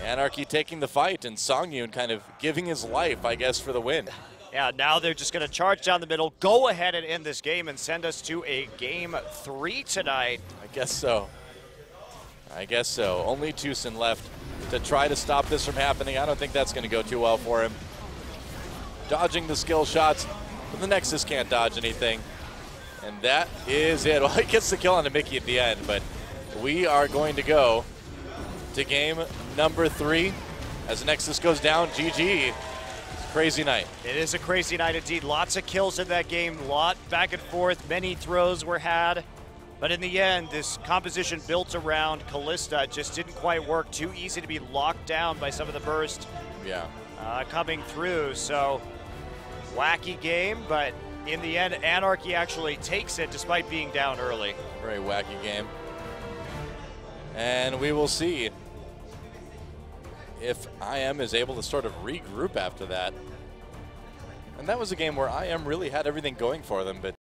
Anarchy taking the fight, and Songyun kind of giving his life, I guess, for the win. Yeah, now they're just going to charge down the middle, go ahead and end this game, and send us to a game 3 tonight. I guess so. I guess so. Only Tucson left to try to stop this from happening. I don't think that's going to go too well for him. Dodging the skill shots, but the Nexus can't dodge anything. And that is it. Well, he gets the kill on the Mickey at the end, but we are going to go to game number 3 as Nexus goes down. GG. It's a crazy night. It is a crazy night indeed. Lots of kills in that game, lot back and forth, many throws were had. But in the end, this composition built around Callista just didn't quite work. Too easy to be locked down by some of the burst coming through. So, wacky game, but in the end, Anarchy actually takes it despite being down early. Very wacky game. And we will see if IM is able to sort of regroup after that. And that was a game where IM really had everything going for them, but